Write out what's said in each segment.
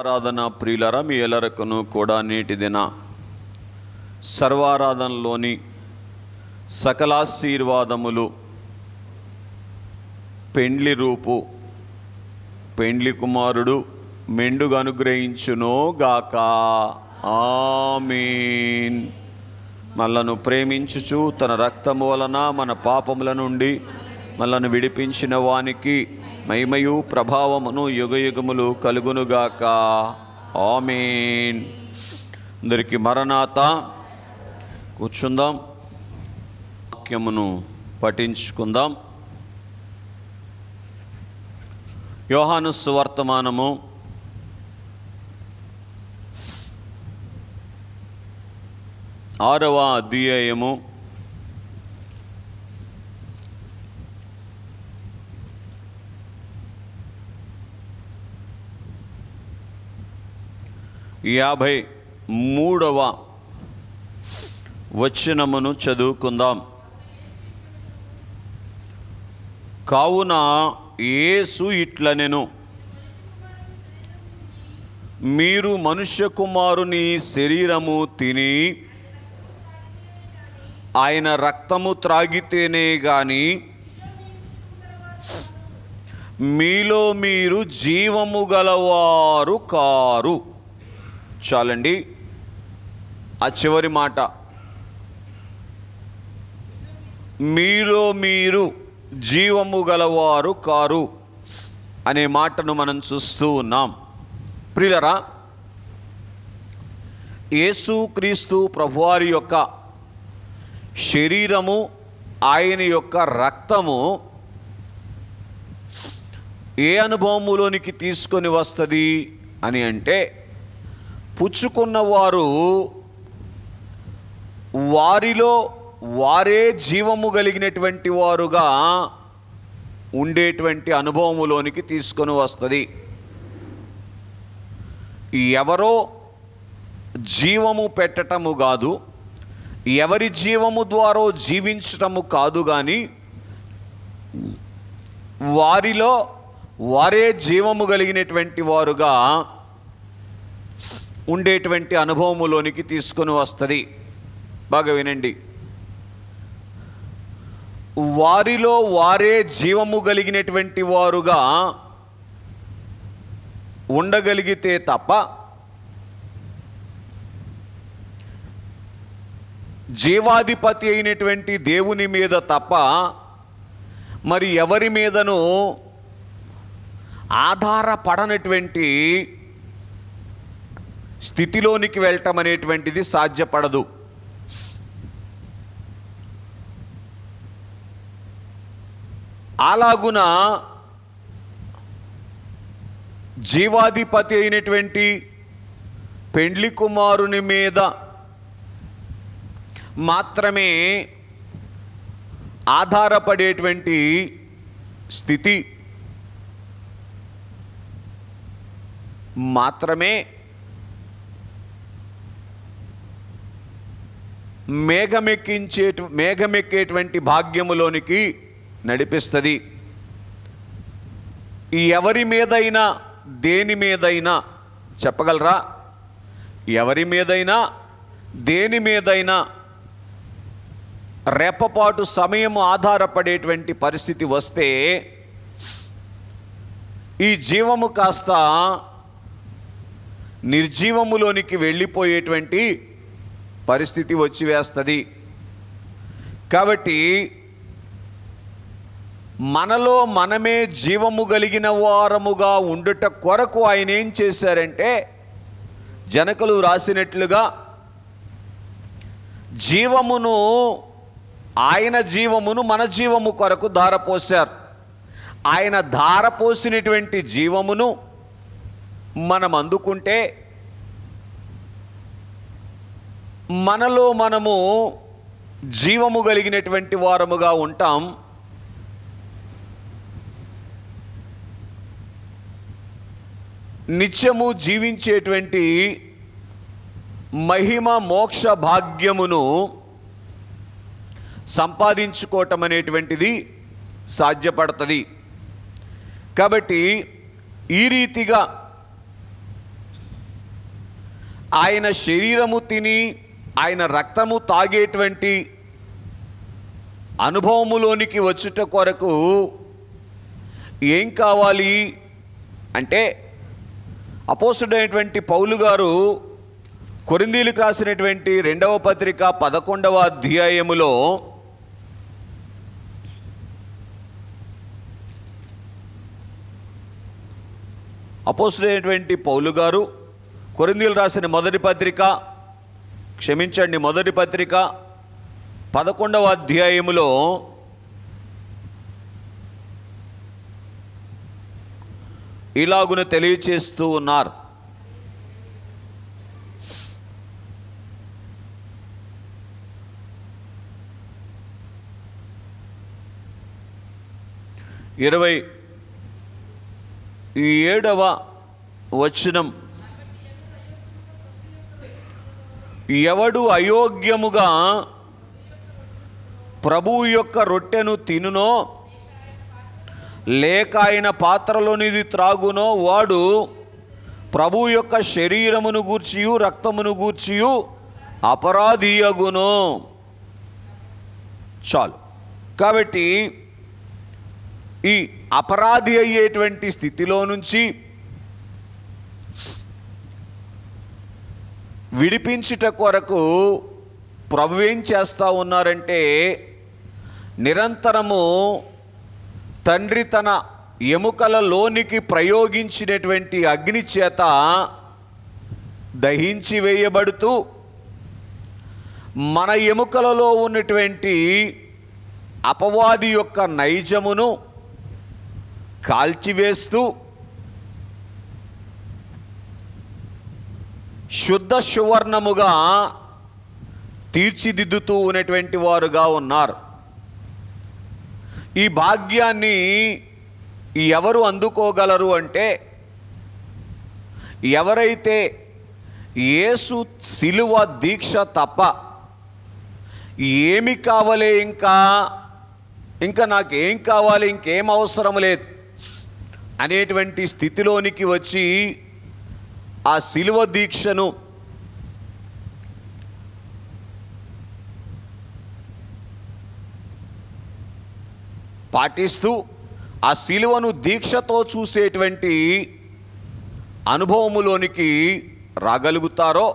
ఆరాధన ప్రియులరా, మీ ఎల్లరకును కూడా నేటి దిన సర్వారాధనలోని సకలాశీర్వాదములు పెండ్లి రూపు పెండ్లి కుమారుడు మెండుగా అనుగ్రహించునో గాక. ఆమీన్. మనలను ప్రేమించుచు తన రక్తము వలన మన పాపముల నుండి మనలను విడిపించిన వానికి మహిమయు ప్రభావమును యుగయుగములు కలుగునుగాక. ఆమేన్. అందరికీ మరణాత. కూర్చుందాం, వాక్యమును పఠించుకుందాం. యోహాను సువర్తమానము 6వ అధ్యాయము 53వ వచనమును చదువుకుందాం. కావున యేసు ఇట్లనెను, మీరు మనుష్య కుమారుని శరీరము తిని ఆయన రక్తము త్రాగితేనే గాని మీలో మీరు జీవము గలవారు కారు. చాలండి, ఆ చివరి మాట, మీలో మీరు జీవము గలవారు కారు అనే మాటను మనం చూస్తూ ఉన్నాం. ప్రియులరా, యేసుక్రీస్తు ప్రభువారి యొక్క శరీరము, ఆయన యొక్క రక్తము ఏ అనుభవములోనికి తీసుకొని వస్తుంది అని అంటే, పుచ్చుకున్నవారు వారిలో వారే జీవము కలిగినటువంటి వారుగా ఉండేటువంటి అనుభవములోనికి తీసుకొని వస్తుంది. ఎవరో జీవము పెట్టటము కాదు, ఎవరి జీవము ద్వారా జీవించటము కాదు, కానీ వారిలో వారే జీవము కలిగినటువంటి వారుగా ఉండేటువంటి అనుభవములోనికి తీసుకొని వస్తుంది. బాగా వినండి, వారిలో వారే జీవము కలిగినటువంటి వారుగా ఉండగలిగితే తప్ప జీవాధిపతి అయినటువంటి దేవుని మీద తప్ప మరి ఎవరి మీదనూ ఆధారపడనటువంటి స్థితిలోనికి వెళ్ళటం అనేటువంటిది సాధ్యపడదు. అలాగున జీవాధిపతి అయినటువంటి పెండ్లి కుమారుని మీద మాత్రమే ఆధారపడేటువంటి స్థితి మాత్రమే మేఘమెక్కేటువంటి భాగ్యములోనికి నడిపిస్తుంది. ఎవరి మీదైనా దేని మీదైనా చెప్పగలరా? ఎవరి మీదైనా దేని మీదైనా రెప్పపాటు సమయము ఆధారపడేటువంటి పరిస్థితి వస్తే ఈ జీవము కాస్త నిర్జీవములోనికి వెళ్ళిపోయేటువంటి పరిస్థితి వచ్చి వేస్తుంది. కాబట్టి మనలో మనమే జీవము కలిగిన వారముగా ఉండుట కొరకు ఆయన ఏం చేశారంటే, జనకులు రాసినట్లుగా జీవమును, ఆయన జీవమును మన జీవము కొరకు ధారపోశారు. ఆయన ధారపోసినటువంటి జీవమును మనం అందుకుంటే మనలో మనము జీవము కలిగినటువంటి వారముగా ఉంటాం. నిత్యము జీవించేటువంటి మహిమ మోక్ష భాగ్యమును సంపాదించుకోవటం అనేటువంటిది సాధ్యపడుతుంది. కాబట్టి ఈ రీతిగా ఆయన శరీరము తిని ఆయన రక్తము తాగేటువంటి అనుభవములోనికి వచ్చుట కొరకు ఏం కావాలి అంటే, అపోస్తలుడైనటువంటి పౌలు గారు కొరింథీయులకు రాసినటువంటి 2వ పత్రిక 11వ అధ్యాయములో అపోస్తలుడైనటువంటి పౌలు గారు కొరింథీయులకు రాసిన మొదటి పత్రిక 11వ అధ్యాయములో ఇలాగున తెలియచేస్తూ ఉన్నారు. ఇరవై 7వ వచనం, ఎవడు అయోగ్యముగా ప్రభువు యొక్క రొట్టెను తినునో లేక ఆయన పాత్రలోనిది త్రాగునో వాడు ప్రభువు యొక్క శరీరమును గూర్చియు రక్తమును గూర్చియు అపరాధీయగును. చాలు. కాబట్టి ఈ అపరాధి అయ్యేటువంటి స్థితిలో నుంచి విడిపించుట కొరకు ప్రభు ఏం చేస్తూ ఉన్నారంటే, నిరంతరము తండ్రి తన ఎముకలలోనికి ప్రయోగించినటువంటి అగ్ని చేత దహించి వేయబడుతూ మన ఎముకలలో ఉన్నటువంటి అపవాది యొక్క నైజమును కాల్చివేస్తూ శుద్ధ సువర్ణముగా తీర్చిదిద్దుతూ ఉన్నటువంటి వారుగా ఉన్నారు. ఈ భాగ్యాన్ని ఎవరు అందుకోగలరు అంటే, ఎవరైతే యేసు శిలువ దీక్ష తప్ప ఏమి కావాలి, ఇంకా నాకేం కావాలి, ఇంకేం అవసరం లేదు అనేటువంటి స్థితిలోనికి వచ్చి ఆ శిలువ దీక్షను పాటిస్తూ ఆ శిలువను దీక్షతో చూసేటువంటి అనుభవములోనికి రాగలుగుతారో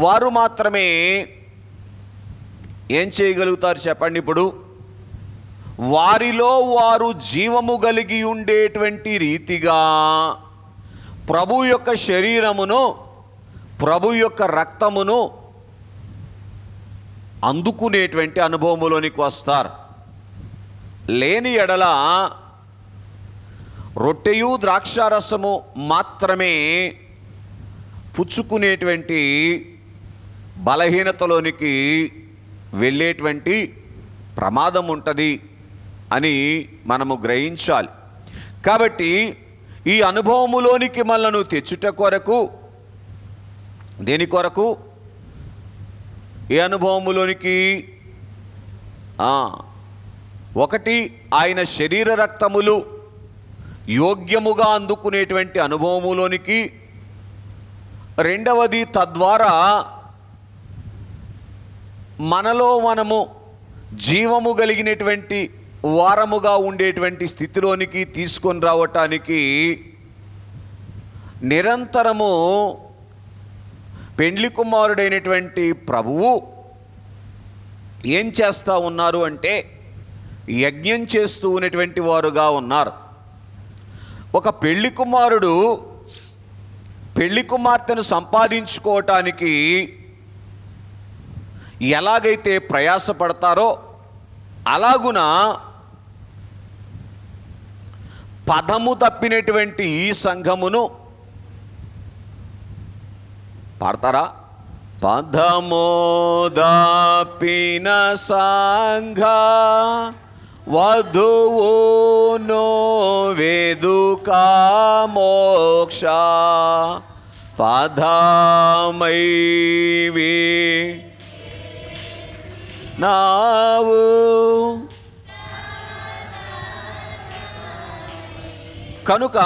వారు మాత్రమే ఏం చేయగలుగుతారు చెప్పండి. ఇప్పుడు వారిలో వారు జీవము కలిగి ఉండేటువంటి రీతిగా ప్రభు యొక్క శరీరమును ప్రభు యొక్క రక్తమును అందుకునేటువంటి అనుభవములోనికి వస్తారు. లేని ఎడల రొట్టెయు ద్రాక్షారసము మాత్రమే పుచ్చుకునేటువంటి బలహీనతలోనికి వెళ్ళేటువంటి ప్రమాదం ఉంటుంది అని మనము గ్రహించాలి. కాబట్టి ఈ అనుభవములోనికి మనను తెచ్చుట కొరకు, దేని కొరకు? ఏ అనుభవములోనికి? ఒకటి, ఆయన శరీర రక్తములు యోగ్యముగా అందుకునేటువంటి అనుభవములోనికి. రెండవది, తద్వారా మనలో మనము జీవము కలిగినటువంటి వారముగా ఉండేటువంటి స్థితిలోనికి తీసుకొని రావటానికి నిరంతరము పెండ్లి కుమారుడైనటువంటి ప్రభువు ఏం చేస్తూ ఉన్నారు అంటే, యజ్ఞం చేస్తూ ఉన్నటువంటి వారుగా ఉన్నారు. ఒక పెళ్లి కుమారుడు పెళ్లి కుమార్తెను సంపాదించుకోవటానికి ఎలాగైతే ప్రయాసపడతారో అలాగున పదము తప్పినటువంటి ఈ సంఘమును పాడతారా? పదము తప్పిన సంఘ వధువును వేదుక మోక్ష పదమైవి నావు. కనుక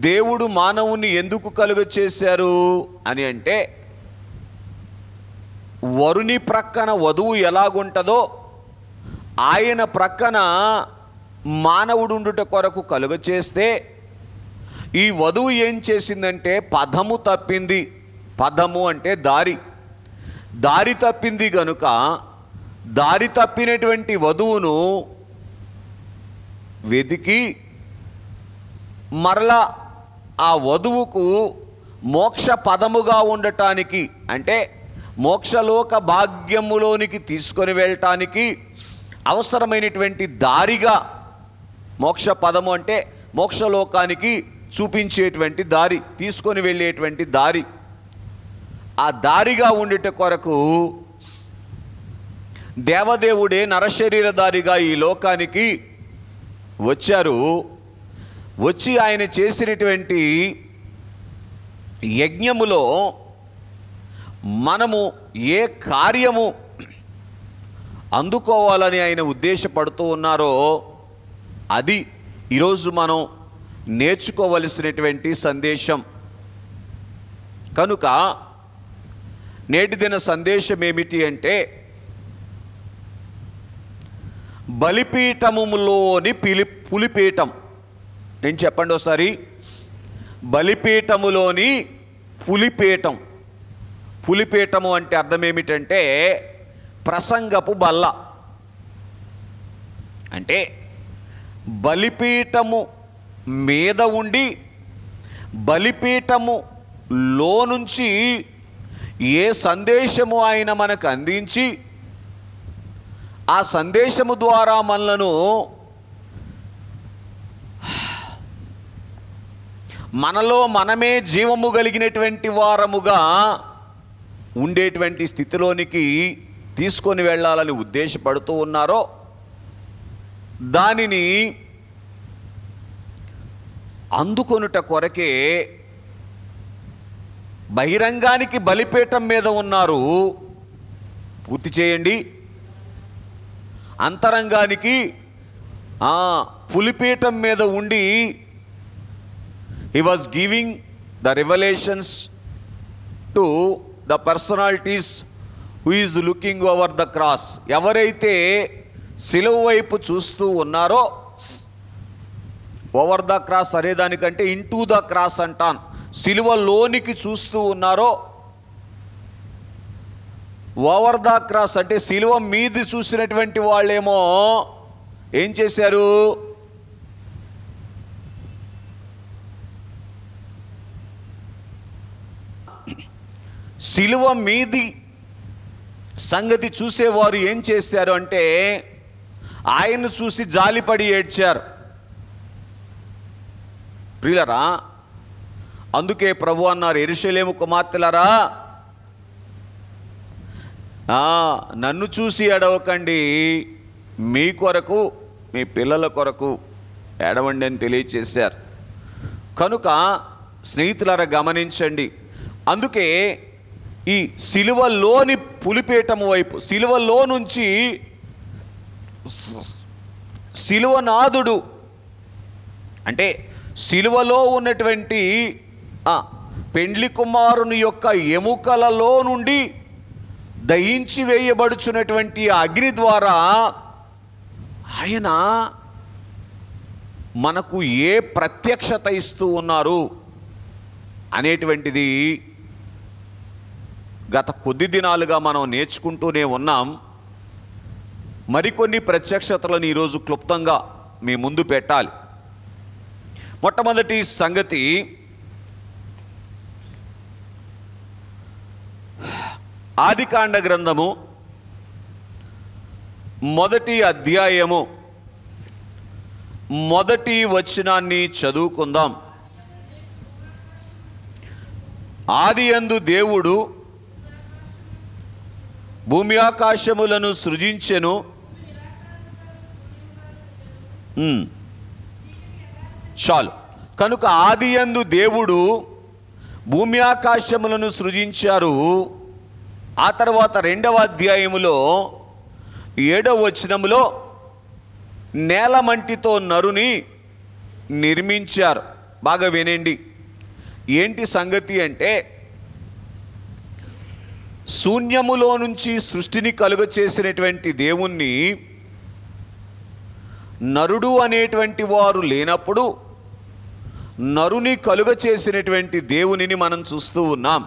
దేవుడు మానవుని ఎందుకు కలుగ చేశారు అని అంటే, వరుని ప్రక్కన వధువు ఎలాగుంటుందో ఆయన ప్రక్కన మానవుడుండుట కొరకు కలుగ చేస్తే, ఈ వధువు ఏం చేసిందంటే పదము తప్పింది. పదము అంటే దారి తప్పింది గనుక దారి తప్పినటువంటి వధువును వెతికి మరలా ఆ వధువుకు మోక్ష పదముగా ఉండటానికి, అంటే మోక్షలోక భాగ్యములోనికి తీసుకొని వెళ్ళటానికి అవసరమైనటువంటి దారిగా, మోక్ష పదము అంటే మోక్షలోకానికి చూపించేటువంటి దారి, తీసుకొని వెళ్ళేటువంటి దారి, ఆ దారిగా ఉండుట కొరకు దేవదేవుడే నరశరీరధారిగా ఈ లోకానికి వచ్చారు. వచ్చి ఆయన చేసినటువంటి యజ్ఞములో మనము ఏ కార్యము అందుకోవాలని ఆయన ఉద్దేశపడుతూ ఉన్నారో అది ఈరోజు మనం నేర్చుకోవలసినటువంటి సందేశం. కనుక నేటి దిన సందేశం ఏమిటి అంటే, బలిపీఠములోని పులిపీఠం. నేను చెప్పండి ఒకసారి, బలిపీఠములోని పులిపీఠం. పులిపీఠము అంటే అర్థం ఏమిటంటే ప్రసంగపు బల్ల. అంటే బలిపీఠము మీద ఉండి బలిపీఠములో నుంచి ఏ సందేశము ఆయన మనకు అందించి ఆ సందేశము ద్వారా మనలో మనమే జీవము కలిగినటువంటి వారముగా ఉండేటువంటి స్థితిలోనికి తీసుకొని వెళ్ళాలని ఉద్దేశపడుతూ ఉన్నారో దానిని అందుకొనుట కొరకే బహిరంగానికి బలిపీఠం మీద ఉన్నారు, పూర్తి చేయండి. అంతరంగానికి పులిపీఠం మీద ఉండి he was giving the revelations to the personalities who is looking over the cross. ఎవరైతే సిలువ వైపు చూస్తూ ఉన్నారో, ఓవర్ ద క్రాస్ అనేదానికంటే ఇంటూ ద క్రాస్ అంటాను, సిలువలోనికి చూస్తూ ఉన్నారో. ఓవర్ ద క్రాస్ అంటే సిలువ మీద చూసినటువంటి వాళ్ళేమో ఏం చేశారు, సిలువ మీది సంగతి చూసేవారు ఏం చేశారు అంటే ఆయన్ను చూసి జాలిపడి ఏడ్చారు. ప్రియులరా, అందుకే ప్రభు అన్నారు, యెరూషలేము కుమార్తెలారా నన్ను చూసి ఏడవకండి, మీ కొరకు మీ పిల్లల కొరకు ఏడవండి అని తెలియచేశారు. కనుక స్నేహితులారా గమనించండి, అందుకే ఈ సిలువలోని పులిపీఠము వైపు, సిలువలో నుంచి సిలువనాథుడు అంటే సిలువలో ఉన్నటువంటి పెండ్లి కుమారుని యొక్క ఎముకలలో నుండి దహించి వేయబడుచున్నటువంటి అగ్ని ద్వారా ఆయన మనకు ఏ ప్రత్యక్షత ఇస్తూ ఉన్నారు అనేటువంటిది గత కొద్ది దినాలుగా మనం నేర్చుకుంటూనే ఉన్నాం. మరికొన్ని ప్రత్యక్షతలను ఈరోజు క్లుప్తంగా మీ ముందు పెట్టాలి. మొట్టమొదటి సంగతి, ఆదికాండ గ్రంథము 1వ అధ్యాయము 1వ వచనాన్ని చదువుకుందాం. ఆదియందు దేవుడు భూమి ఆకాశములను సృజించెను. చాలు. కనుక ఆదియందు దేవుడు భూమి ఆకాశములను సృజించారు. ఆ తర్వాత 2వ అధ్యాయములో 7వ వచనములో నేల మంటితో నరుని నిర్మించారు. బాగా వినండి. ఏంటి సంగతి అంటే, శూన్యములో నుంచి సృష్టిని కలుగ చేసినటువంటి దేవుణ్ణి నరుడు అనేటువంటి వారు లేనప్పుడు నరుని కలుగ చేసినటువంటి దేవునిని మనం చూస్తూ ఉన్నాం.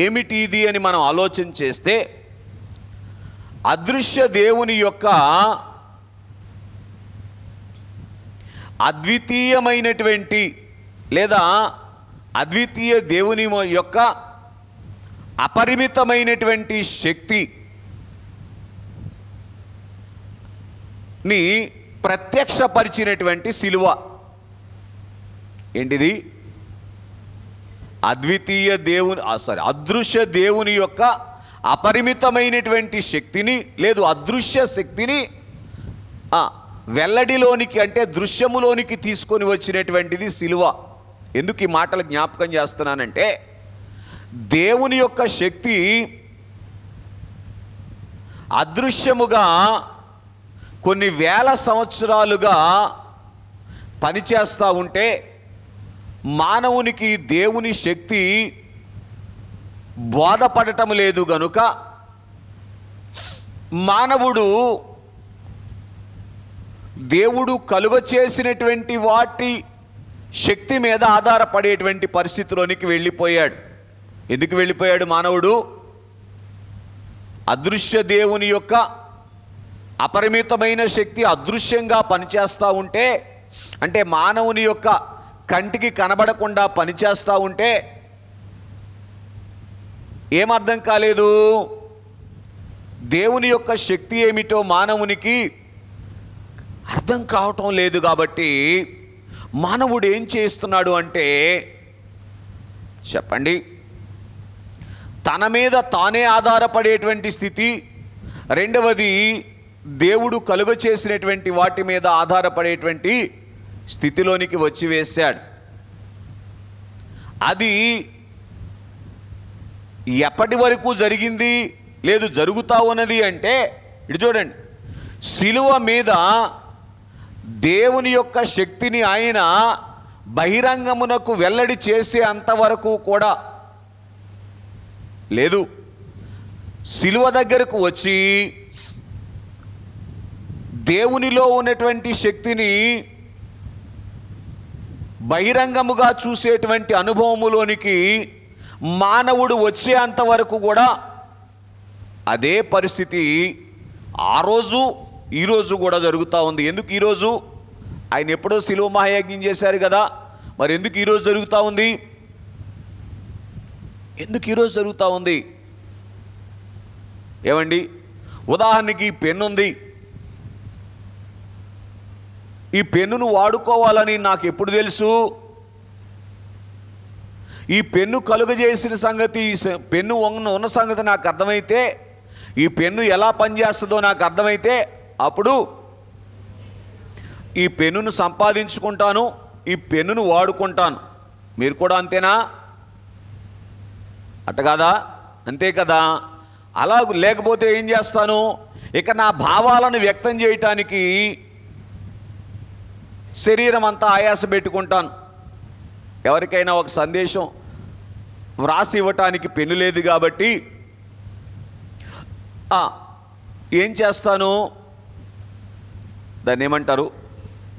ఏమిటి ఇది అని మనం ఆలోచన చేస్తే, అదృశ్య దేవుని యొక్క అద్వితీయమైనటువంటి లేదా అద్వితీయ దేవుని యొక్క అపరిమితమైనటువంటి శక్తిని ప్రత్యక్షపరిచినటువంటి శిలువ. ఏంటిది? అదృశ్య దేవుని యొక్క అపరిమితమైనటువంటి శక్తిని, లేదు అదృశ్య శక్తిని వెల్లడిలోనికి అంటే దృశ్యములోనికి తీసుకొని వచ్చినటువంటిది శిలువ. ఎందుకు ఈ మాటలు జ్ఞాపకం చేస్తున్నానంటే, దేవుని యొక్క శక్తి అదృశ్యముగా కొన్ని వేల సంవత్సరాలుగా పనిచేస్తూ ఉంటే, మానవునికి దేవుని శక్తి బోధపడటం లేదు గనుక మానవుడు దేవుడు కలుగ చేసినటువంటి వాటి శక్తి మీద ఆధారపడేటువంటి పరిస్థితిలోనికి వెళ్ళిపోయాడు. ఎందుకు వెళ్ళిపోయాడు మానవుడు? అదృశ్య దేవుని యొక్క అపరిమితమైన శక్తి అదృశ్యంగా పనిచేస్తూ ఉంటే, అంటే మానవుని యొక్క కంటికి కనబడకుండా పనిచేస్తూ ఉంటే ఏమర్థం కాలేదు? దేవుని యొక్క శక్తి ఏమిటో మానవునికి అర్థం కావటం లేదు. కాబట్టి మానవుడు ఏం చేస్తున్నాడు అంటే, చెప్పండి, తన మీద తానే ఆధారపడేటువంటి స్థితి, రెండవది దేవుడు కలుగ చేసినటువంటి వాటి మీద ఆధారపడేటువంటి స్థితిలోనికి వచ్చి వేశాడు. అది ఎప్పటి వరకు జరిగింది, లేదు జరుగుతూ ఉన్నది అంటే, ఇటు చూడండి, శిలువ మీద దేవుని యొక్క శక్తిని ఆయన బహిరంగమునకు వెల్లడి చేసే అంతవరకు కూడా లేదు. శిలువ దగ్గరకు వచ్చి దేవునిలో ఉన్నటువంటి శక్తిని బహిరంగముగా చూసేటువంటి అనుభవములోనికి మానవుడు వచ్చే అంతవరకు కూడా అదే పరిస్థితి ఆ రోజు ఈరోజు కూడా జరుగుతూ ఉంది. ఎందుకు ఈరోజు? ఆయన ఎప్పుడో శిలువ మహాయజ్ఞం చేశారు కదా, మరి ఎందుకు ఈరోజు జరుగుతూ ఉంది? ఎందుకు ఈరోజు జరుగుతూ ఉంది? ఏమండి, ఉదాహరణకి పెన్ను ఉంది. ఈ పెన్నును వాడుకోవాలని నాకు ఎప్పుడు తెలుసు? ఈ పెన్ను కలుగజేసిన సంగతి, పెన్ను ఉన్న సంగతి నాకు అర్థమైతే, ఈ పెన్ను ఎలా పనిచేస్తుందో నాకు అర్థమైతే, అప్పుడు ఈ పెన్నును సంపాదించుకుంటాను, ఈ పెన్నును వాడుకుంటాను. మీరు కూడా అంతేనా? అట్ట కాదా? అంతే కదా. అలా లేకపోతే ఏం చేస్తాను? ఇక నా భావాలను వ్యక్తం చేయటానికి శరీరం అంతా ఆయాస పెట్టుకుంటాను. ఎవరికైనా ఒక సందేశం వ్రాసి ఇవ్వటానికి పెన్ను లేదు కాబట్టి ఏం చేస్తాను? దాన్ని ఏమంటారు?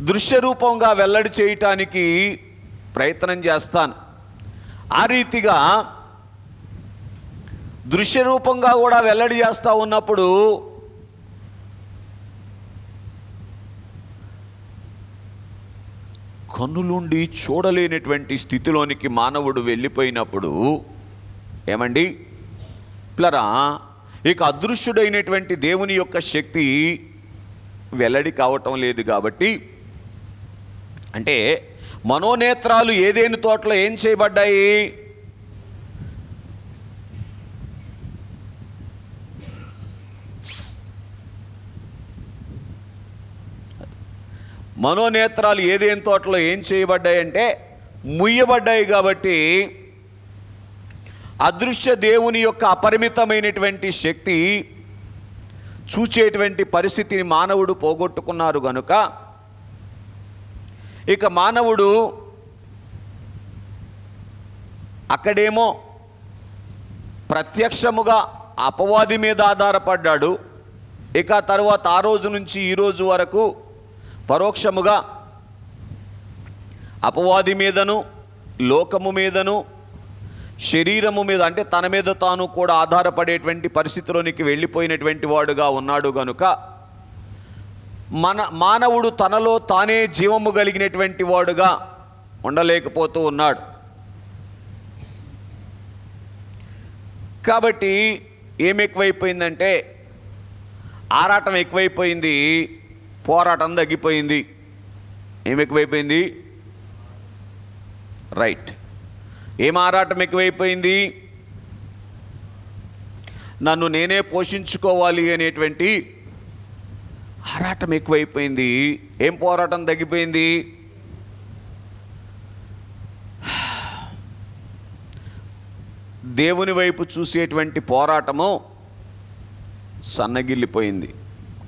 దృశ్య రూపంగా వెల్లడి చేయటానికి ప్రయత్నం చేస్తాను. ఆ రీతిగా దృశ్య రూపంగా కూడా వెల్లడి చేస్తూ ఉన్నప్పుడు కన్నులుండి చూడలేనటువంటి స్థితిలోనికి మానవుడు వెళ్ళిపోయినప్పుడు ఏమండి ప్లరా, ఇక అదృశ్యుడైనటువంటి దేవుని యొక్క శక్తి వెల్లడి కావటం లేదు. కాబట్టి అంటే మనోనేత్రాలు ఏదేని తోటలో ఏం చేయబడ్డాయి? మనోనేత్రాలు ఏదేని తోటలో ఏం చేయబడ్డాయి అంటే ముయ్యబడ్డాయి. కాబట్టి అదృశ్య దేవుని యొక్క అపరిమితమైనటువంటి శక్తి చూచేటువంటి పరిస్థితిని మానవుడు పోగొట్టుకున్నారు గనుక ఇక మానవుడు అక్కడేమో ప్రత్యక్షముగా అపవాది మీద ఆధారపడ్డాడు. ఇక తర్వాత ఆ రోజు నుంచి ఈ రోజు వరకు పరోక్షముగా అపవాది మీదను, లోకము మీదను, శరీరము మీద, అంటే తన మీద తాను కూడా ఆధారపడేటువంటి పరిస్థితిలోనికి వెళ్ళిపోయినటువంటి వాడుగా ఉన్నాడు గనుక మానవుడు తనలో తానే జీవము కలిగినటువంటి వాడుగా ఉండలేకపోతూ ఉన్నాడు. కాబట్టి ఏం ఎక్కువైపోయిందంటే ఆరాటం ఎక్కువైపోయింది, పోరాటం తగ్గిపోయింది. ఏం ఎక్కువైపోయింది? రైట్. ఏం ఆరాటం ఎక్కువైపోయింది? నన్ను నేనే పోషించుకోవాలి అనేటువంటి ఆరాటం ఎక్కువైపోయింది. ఏం పోరాటం తగ్గిపోయింది? దేవుని వైపు చూసేటువంటి పోరాటము సన్నగిల్లిపోయింది.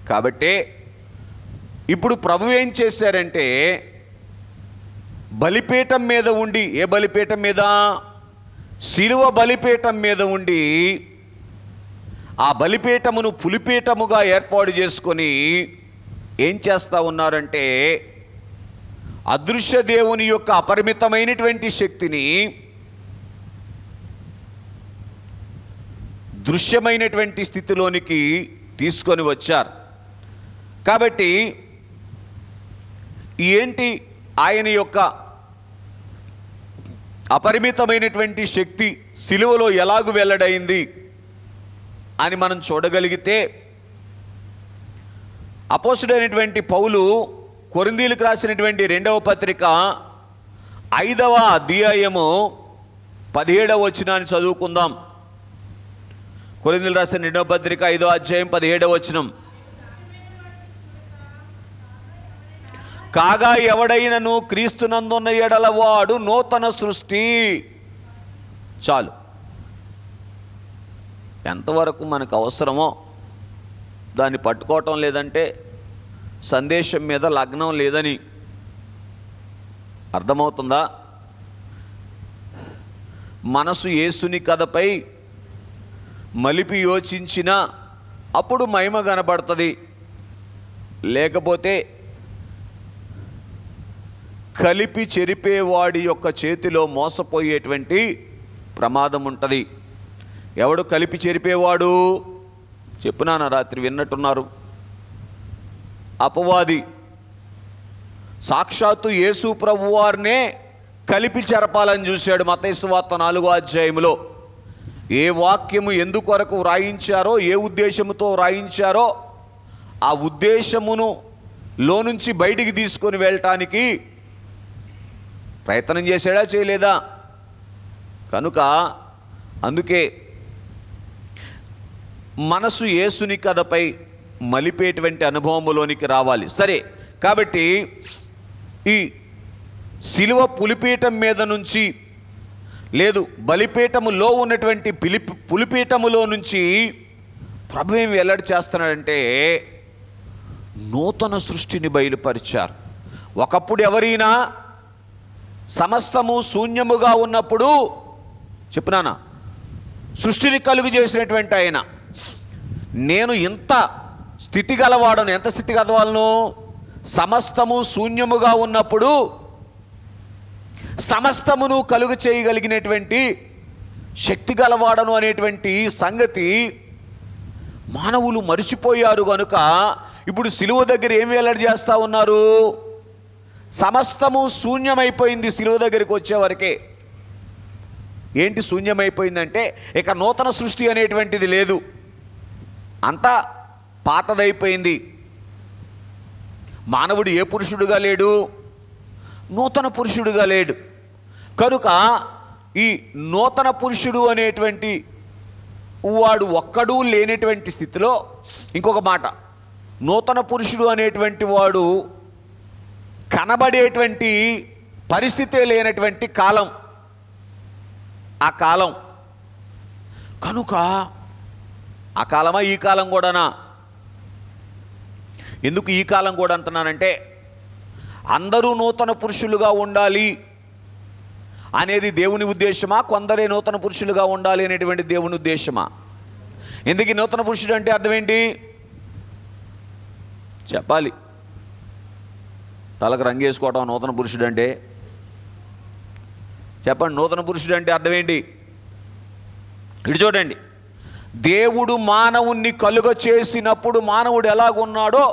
కాబట్టే ఇప్పుడు ప్రభు ఏం చేశారంటే బలిపీఠం మీద ఉండి, ఏ బలిపీఠం మీద? శిలువ బలిపీఠం మీద ఉండి ఆ బలిపీఠమును పులిపీఠముగా ఏర్పాటు చేసుకొని ఏం చేస్తూ ఉన్నారంటే అదృశ్య దేవుని యొక్క అపరిమితమైనటువంటి శక్తిని దృశ్యమైనటువంటి స్థితిలోనికి తీసుకొని వచ్చారు. కాబట్టి ఏంటి ఆయన యొక్క అపరిమితమైనటువంటి శక్తి సిలువలో ఎలాగు వెల్లడైంది అని మనం చూడగలిగితే, అపోస్తుడైనటువంటి పౌలు కొరింథీయులకు రాసినటువంటి 2వ పత్రిక 5వ అధ్యాయము 17వ వచనాన్ని చదువుకుందాం. కొరింథీయులకు రాసిన 2వ పత్రిక 5వ అధ్యాయం 17వ వచనం. కాగా ఎవడైనను క్రీస్తునందున్న ఎడల వాడు నూతన సృష్టి. చాలు. ఎంతవరకు మనకు అవసరమో దాన్ని పట్టుకోవటం లేదంటే సందేశం మీద లగ్నం లేదని అర్థమవుతుందా? మనసు యేసుని కథపై మలిపి యోచించిన అప్పుడు మహిమ కనబడుతుంది. లేకపోతే కలిపి చెరిపేవాడి యొక్క చేతిలో మోసపోయేటువంటి ప్రమాదం ఉంటుంది. ఎవడు కలిపి చెరిపేవాడు? చెప్పునానా, రాత్రి విన్నట్టున్నారు. అపవాది. సాక్షాత్తు యేసు ప్రభువారినే కలిపి చెరపాలని చూశాడు. మత్తయి సువార్త 4వ అధ్యాయంలో ఏ వాక్యము ఎందుకొరకు వ్రాయించారో, ఏ ఉద్దేశముతో వ్రాయించారో ఆ ఉద్దేశమును లోనుంచి బయటికి తీసుకొని వెళ్ళటానికి ప్రయత్నం చేశాడా, చేయలేదా? కనుక అందుకే మనసు యేసుని కథపై మలిపేటువంటి అనుభవములోనికి రావాలి. సరే, కాబట్టి ఈ శిలువ పులిపీఠం మీద నుంచి, లేదు బలిపీఠములో ఉన్నటువంటి పులిపీఠములో నుంచి ప్రభు ఏం వెల్లడి చేస్తున్నాడంటే నూతన సృష్టిని బయలుపరిచారు. ఒకప్పుడు ఎవరైనా సమస్తము శూన్యముగా ఉన్నప్పుడు, చెప్పునానా, సృష్టిని కలుగు చేసినటువంటి ఆయన, నేను ఇంత స్థితి గలవాడను. ఎంత స్థితి గలవాళ్ళను? సమస్తము శూన్యముగా ఉన్నప్పుడు సమస్తమును కలుగు చేయగలిగినటువంటి శక్తి గలవాడను అనేటువంటి సంగతి మానవులు మరిచిపోయారు. కనుక ఇప్పుడు సిలువ దగ్గర ఏం వెల్లడి చేస్తూ ఉన్నారు? సమస్తము శూన్యమైపోయింది. సిలువ దగ్గరికి వచ్చేవరకే ఏంటి శూన్యమైపోయిందంటే ఇక నూతన సృష్టి అనేటువంటిది లేదు, అంతా పాతదైపోయింది. మానవుడు ఏ పురుషుడుగా లేడు? నూతన పురుషుడుగా లేడు. కనుక ఈ నూతన పురుషుడు అనేటువంటి వాడు ఒక్కడూ లేనటువంటి స్థితిలో, ఇంకొక మాట, నూతన పురుషుడు అనేటువంటి వాడు కనబడేటువంటి పరిస్థితే లేనటువంటి కాలం ఆ కాలం. కనుక ఆ కాలమా ఈ కాలం కూడానా? ఎందుకు ఈ కాలం కూడా అంటున్నానంటే అందరూ నూతన పురుషులుగా ఉండాలి అనేది దేవుని ఉద్దేశమా? కొందరే నూతన పురుషులుగా ఉండాలి అనేటువంటి దేవుని ఉద్దేశమా? ఎందుకు నూతన పురుషుడు అంటే అర్థం ఏంటి చెప్పాలి? తలకు రంగేసుకోవటం నూతన పురుషుడు అంటే? చెప్పండి, నూతన పురుషుడు అంటే అర్థం ఏంటి? ఇటు చూడండి, దేవుడు మానవుణ్ణి కలుగ చేసినప్పుడు మానవుడు ఎలాగున్నాడో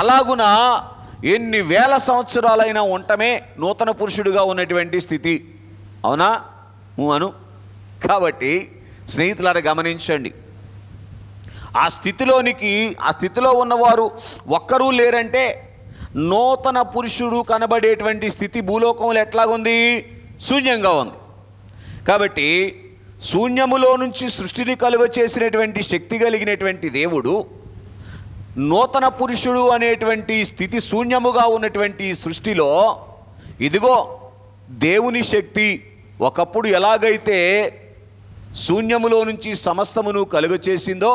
అలాగున ఎన్ని వేల సంవత్సరాలైనా ఉండటమే నూతన పురుషుడిగా ఉన్నటువంటి స్థితి. అవునా? అను. కాబట్టి స్నేహితులారా గమనించండి, ఆ స్థితిలో ఉన్నవారు ఒక్కరూ లేరంటే నూతన పురుషుడు కనబడేటువంటి స్థితి భూలోకంలో ఎట్లాగుంది? శూన్యంగా ఉంది. కాబట్టి శూన్యములో నుంచి సృష్టిని కలుగ చేసినటువంటి శక్తి కలిగినటువంటి దేవుడు నూతన పురుషుడు అనేటువంటి స్థితి శూన్యముగా ఉన్నటువంటి సృష్టిలో ఇదిగో దేవుని శక్తి ఒకప్పుడు ఎలాగైతే శూన్యములో నుంచి సమస్తమును కలుగ చేసిందో,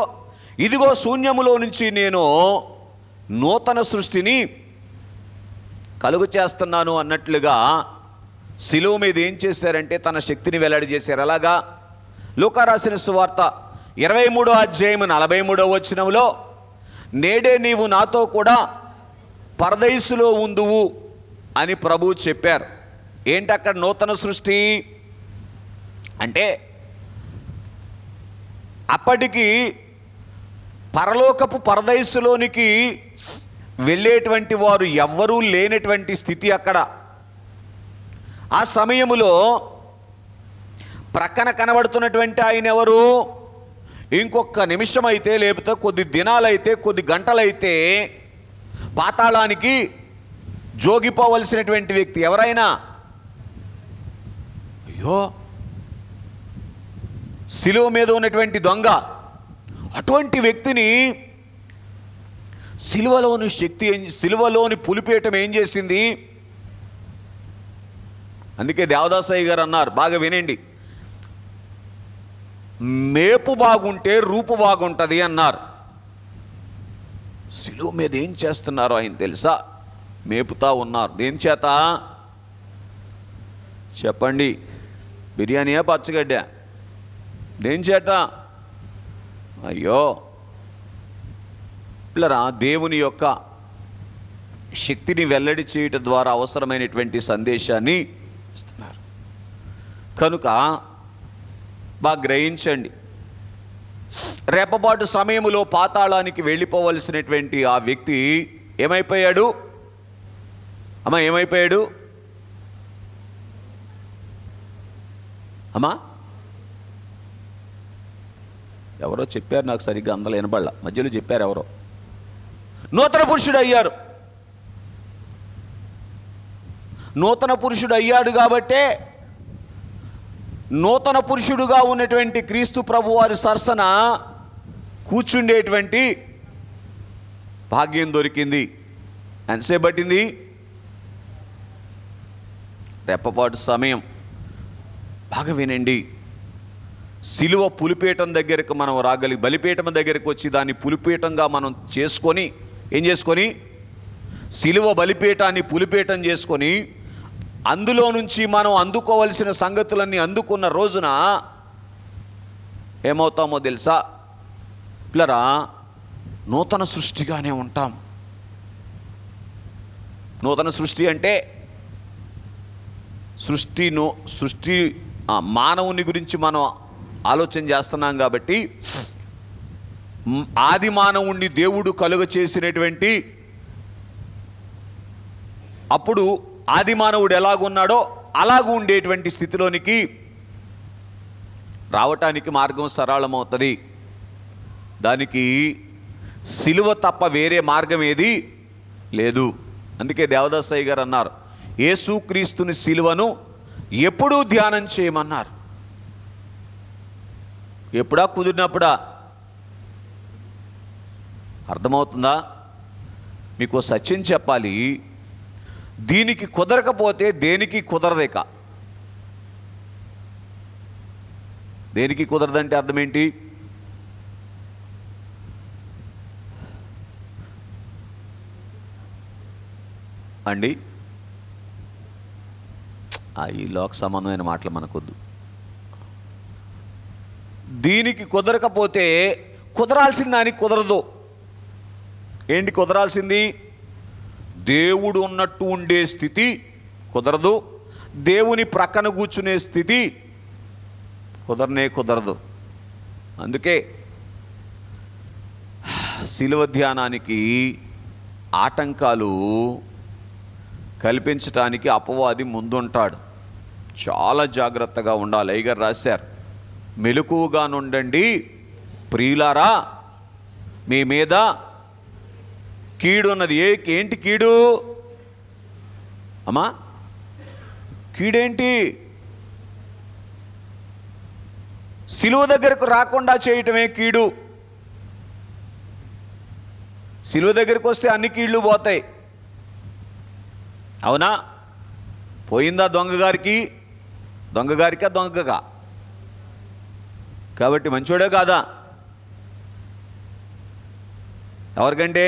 ఇదిగో శూన్యములో నుంచి నేను నూతన సృష్టిని కలుగ చేస్తున్నాను అన్నట్లుగా శిలువ మీద ఏం చేశారంటే తన శక్తిని వెల్లడి చేశారు. అలాగా లూకా రాసిన సువార్త 23వ అధ్యాయం 43వ వచనంలో, నేడే నీవు నాతో కూడా పరదైసులో ఉందువు అని ప్రభువు చెప్పారు. ఏంటి అక్కడ నూతన సృష్టి అంటే? అప్పటికి పరలోకపు పరదైసులోనికి వెళ్ళేటువంటి వారు ఎవ్వరూ లేనటువంటి స్థితి అక్కడ. ఆ సమయములో ప్రక్కన కనబడుతున్నటువంటి ఆయన ఎవరు? ఇంకొక నిమిషం అయితే, లేకపోతే కొద్ది దినాలైతే, కొద్ది గంటలైతే పాతాళానికి జోగిపోవలసినటువంటి వ్యక్తి ఎవరైనా. అయ్యో, శిలువ మీద ఉన్నటువంటి దొంగ, అటువంటి వ్యక్తిని శిలువలోని పులిపేయటం ఏం చేసింది? అందుకే దేవదాసయ్య గారు అన్నారు, బాగా వినండి, మేపు బాగుంటే రూపు బాగుంటుంది అన్నారు. శిలువ మీద ఏం చేస్తున్నారు ఆయన తెలుసా? మేపుతా ఉన్నారు. దేని చేత చెప్పండి? బిర్యానీయా పచ్చగడ్డ? దేని చేత? అయ్యో పిల్లరా, దేవుని యొక్క శక్తిని వెల్లడి చేయటం ద్వారా అవసరమైనటువంటి సందేశాన్ని ఇస్తున్నారు. కనుక బాగా గ్రహించండి, రేపపాటు సమయములో పాతాళానికి వెళ్ళిపోవలసినటువంటి ఆ వ్యక్తి ఏమైపోయాడు? అమ్మా ఏమైపోయాడు? అమ్మా ఎవరో చెప్పారు, నాకు సరిగ్గా అందరూ వినబడలా, మధ్యలో చెప్పారు ఎవరో. నూతన పురుషుడు అయ్యారు. నూతన పురుషుడు అయ్యాడు కాబట్టే నూతన పురుషుడుగా ఉన్నటువంటి క్రీస్తు ప్రభు వారి సరసన కూర్చుండేటువంటి భాగ్యం దొరికింది. ఎంతసేపు పట్టింది? రెప్పపాటు సమయం. బాగా వినండి, శిలువ పులిపీఠం దగ్గరకు మనం రాగలిగి, బలిపీఠం దగ్గరకు వచ్చి దాన్ని పులిపీఠంగా మనం చేసుకొని, ఏం చేసుకొని, శిలువ బలిపీఠాన్ని పులిపీఠం చేసుకొని అందులో నుంచి మనం అందుకోవలసిన సంగతులన్నీ అందుకున్న రోజున ఏమవుతామో తెలుసా పిల్లరా? నూతన సృష్టిగానే ఉంటాం. నూతన సృష్టి అంటే సృష్టి మానవుని గురించి మనం ఆలోచన చేస్తున్నాం కాబట్టి, ఆది మానవుణ్ణి దేవుడు కలుగ చేసినటువంటి అప్పుడు ఆది మానవుడు ఎలాగున్నాడో అలాగూ ఉండేటువంటి స్థితిలోనికి రావటానికి మార్గం సరళమవుతుంది. దానికి సిలువ తప్ప వేరే మార్గం ఏది లేదు. అందుకే దేవదాసయ్య గారు అన్నారు, యేసుక్రీస్తుని సిలువను ఎప్పుడూ ధ్యానం చేయమన్నారు. ఎప్పుడా? కుదిరినప్పుడా? అర్థమవుతుందా? మీకు సత్యం చెప్పాలి, దీనికి కుదరకపోతే దేనికి కుదరదేక. దేనికి కుదరదంటే అర్థం ఏంటి అండి? ఈ లోక సంబంధమైన మాటలు మనకొద్దు. దీనికి కుదరకపోతే కుదరాల్సిన దానికి కుదరదు. ఏంటి కుదరాల్సింది? దేవుడు ఉన్నట్టు ఉండే స్థితి కుదరదు, దేవుని ప్రక్కన కూర్చునే స్థితి కుదరదు. అందుకే శిలువ ధ్యానానికి ఆటంకాలు కల్పించటానికి అపవాది ముందుంటాడు. చాలా జాగ్రత్తగా ఉండాలి. అయ్యగారు రాశారు, మెలకువగా నుండండి ప్రియులారా, మీ మీద కీడు ఉన్నది. ఏంటి కీడు అమ్మా? కీడేంటి? సిలువ దగ్గరకు రాకుండా చేయటమే కీడు. సిలువ దగ్గరికి వస్తే అన్ని కీళ్ళు పోతాయి. అవునా? పోయిందా దొంగగారికా దొంగగా? కాబట్టి మంచోడే కాదా? ఎవరికంటే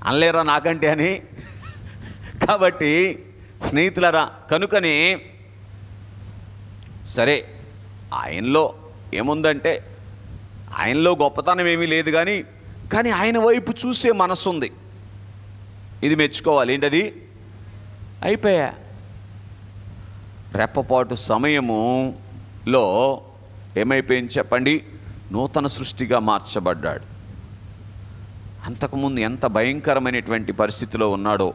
అనలేరా నాకంటే అని. కాబట్టి స్నేహితులరా, కనుకని సరే, ఆయనలో ఏముందంటే ఆయనలో గొప్పతనం ఏమీ లేదు, కానీ ఆయన వైపు చూసే మనసు ఉంది. ఇది మెచ్చుకోవాలి. ఏంటది? అయిపోయా. రెప్పపాటు సమయములో ఏమైపోయింది చెప్పండి? నూతన సృష్టిగా మార్చబడ్డాడు. అంతకుముందు ఎంత భయంకరమైనటువంటి పరిస్థితిలో ఉన్నాడో.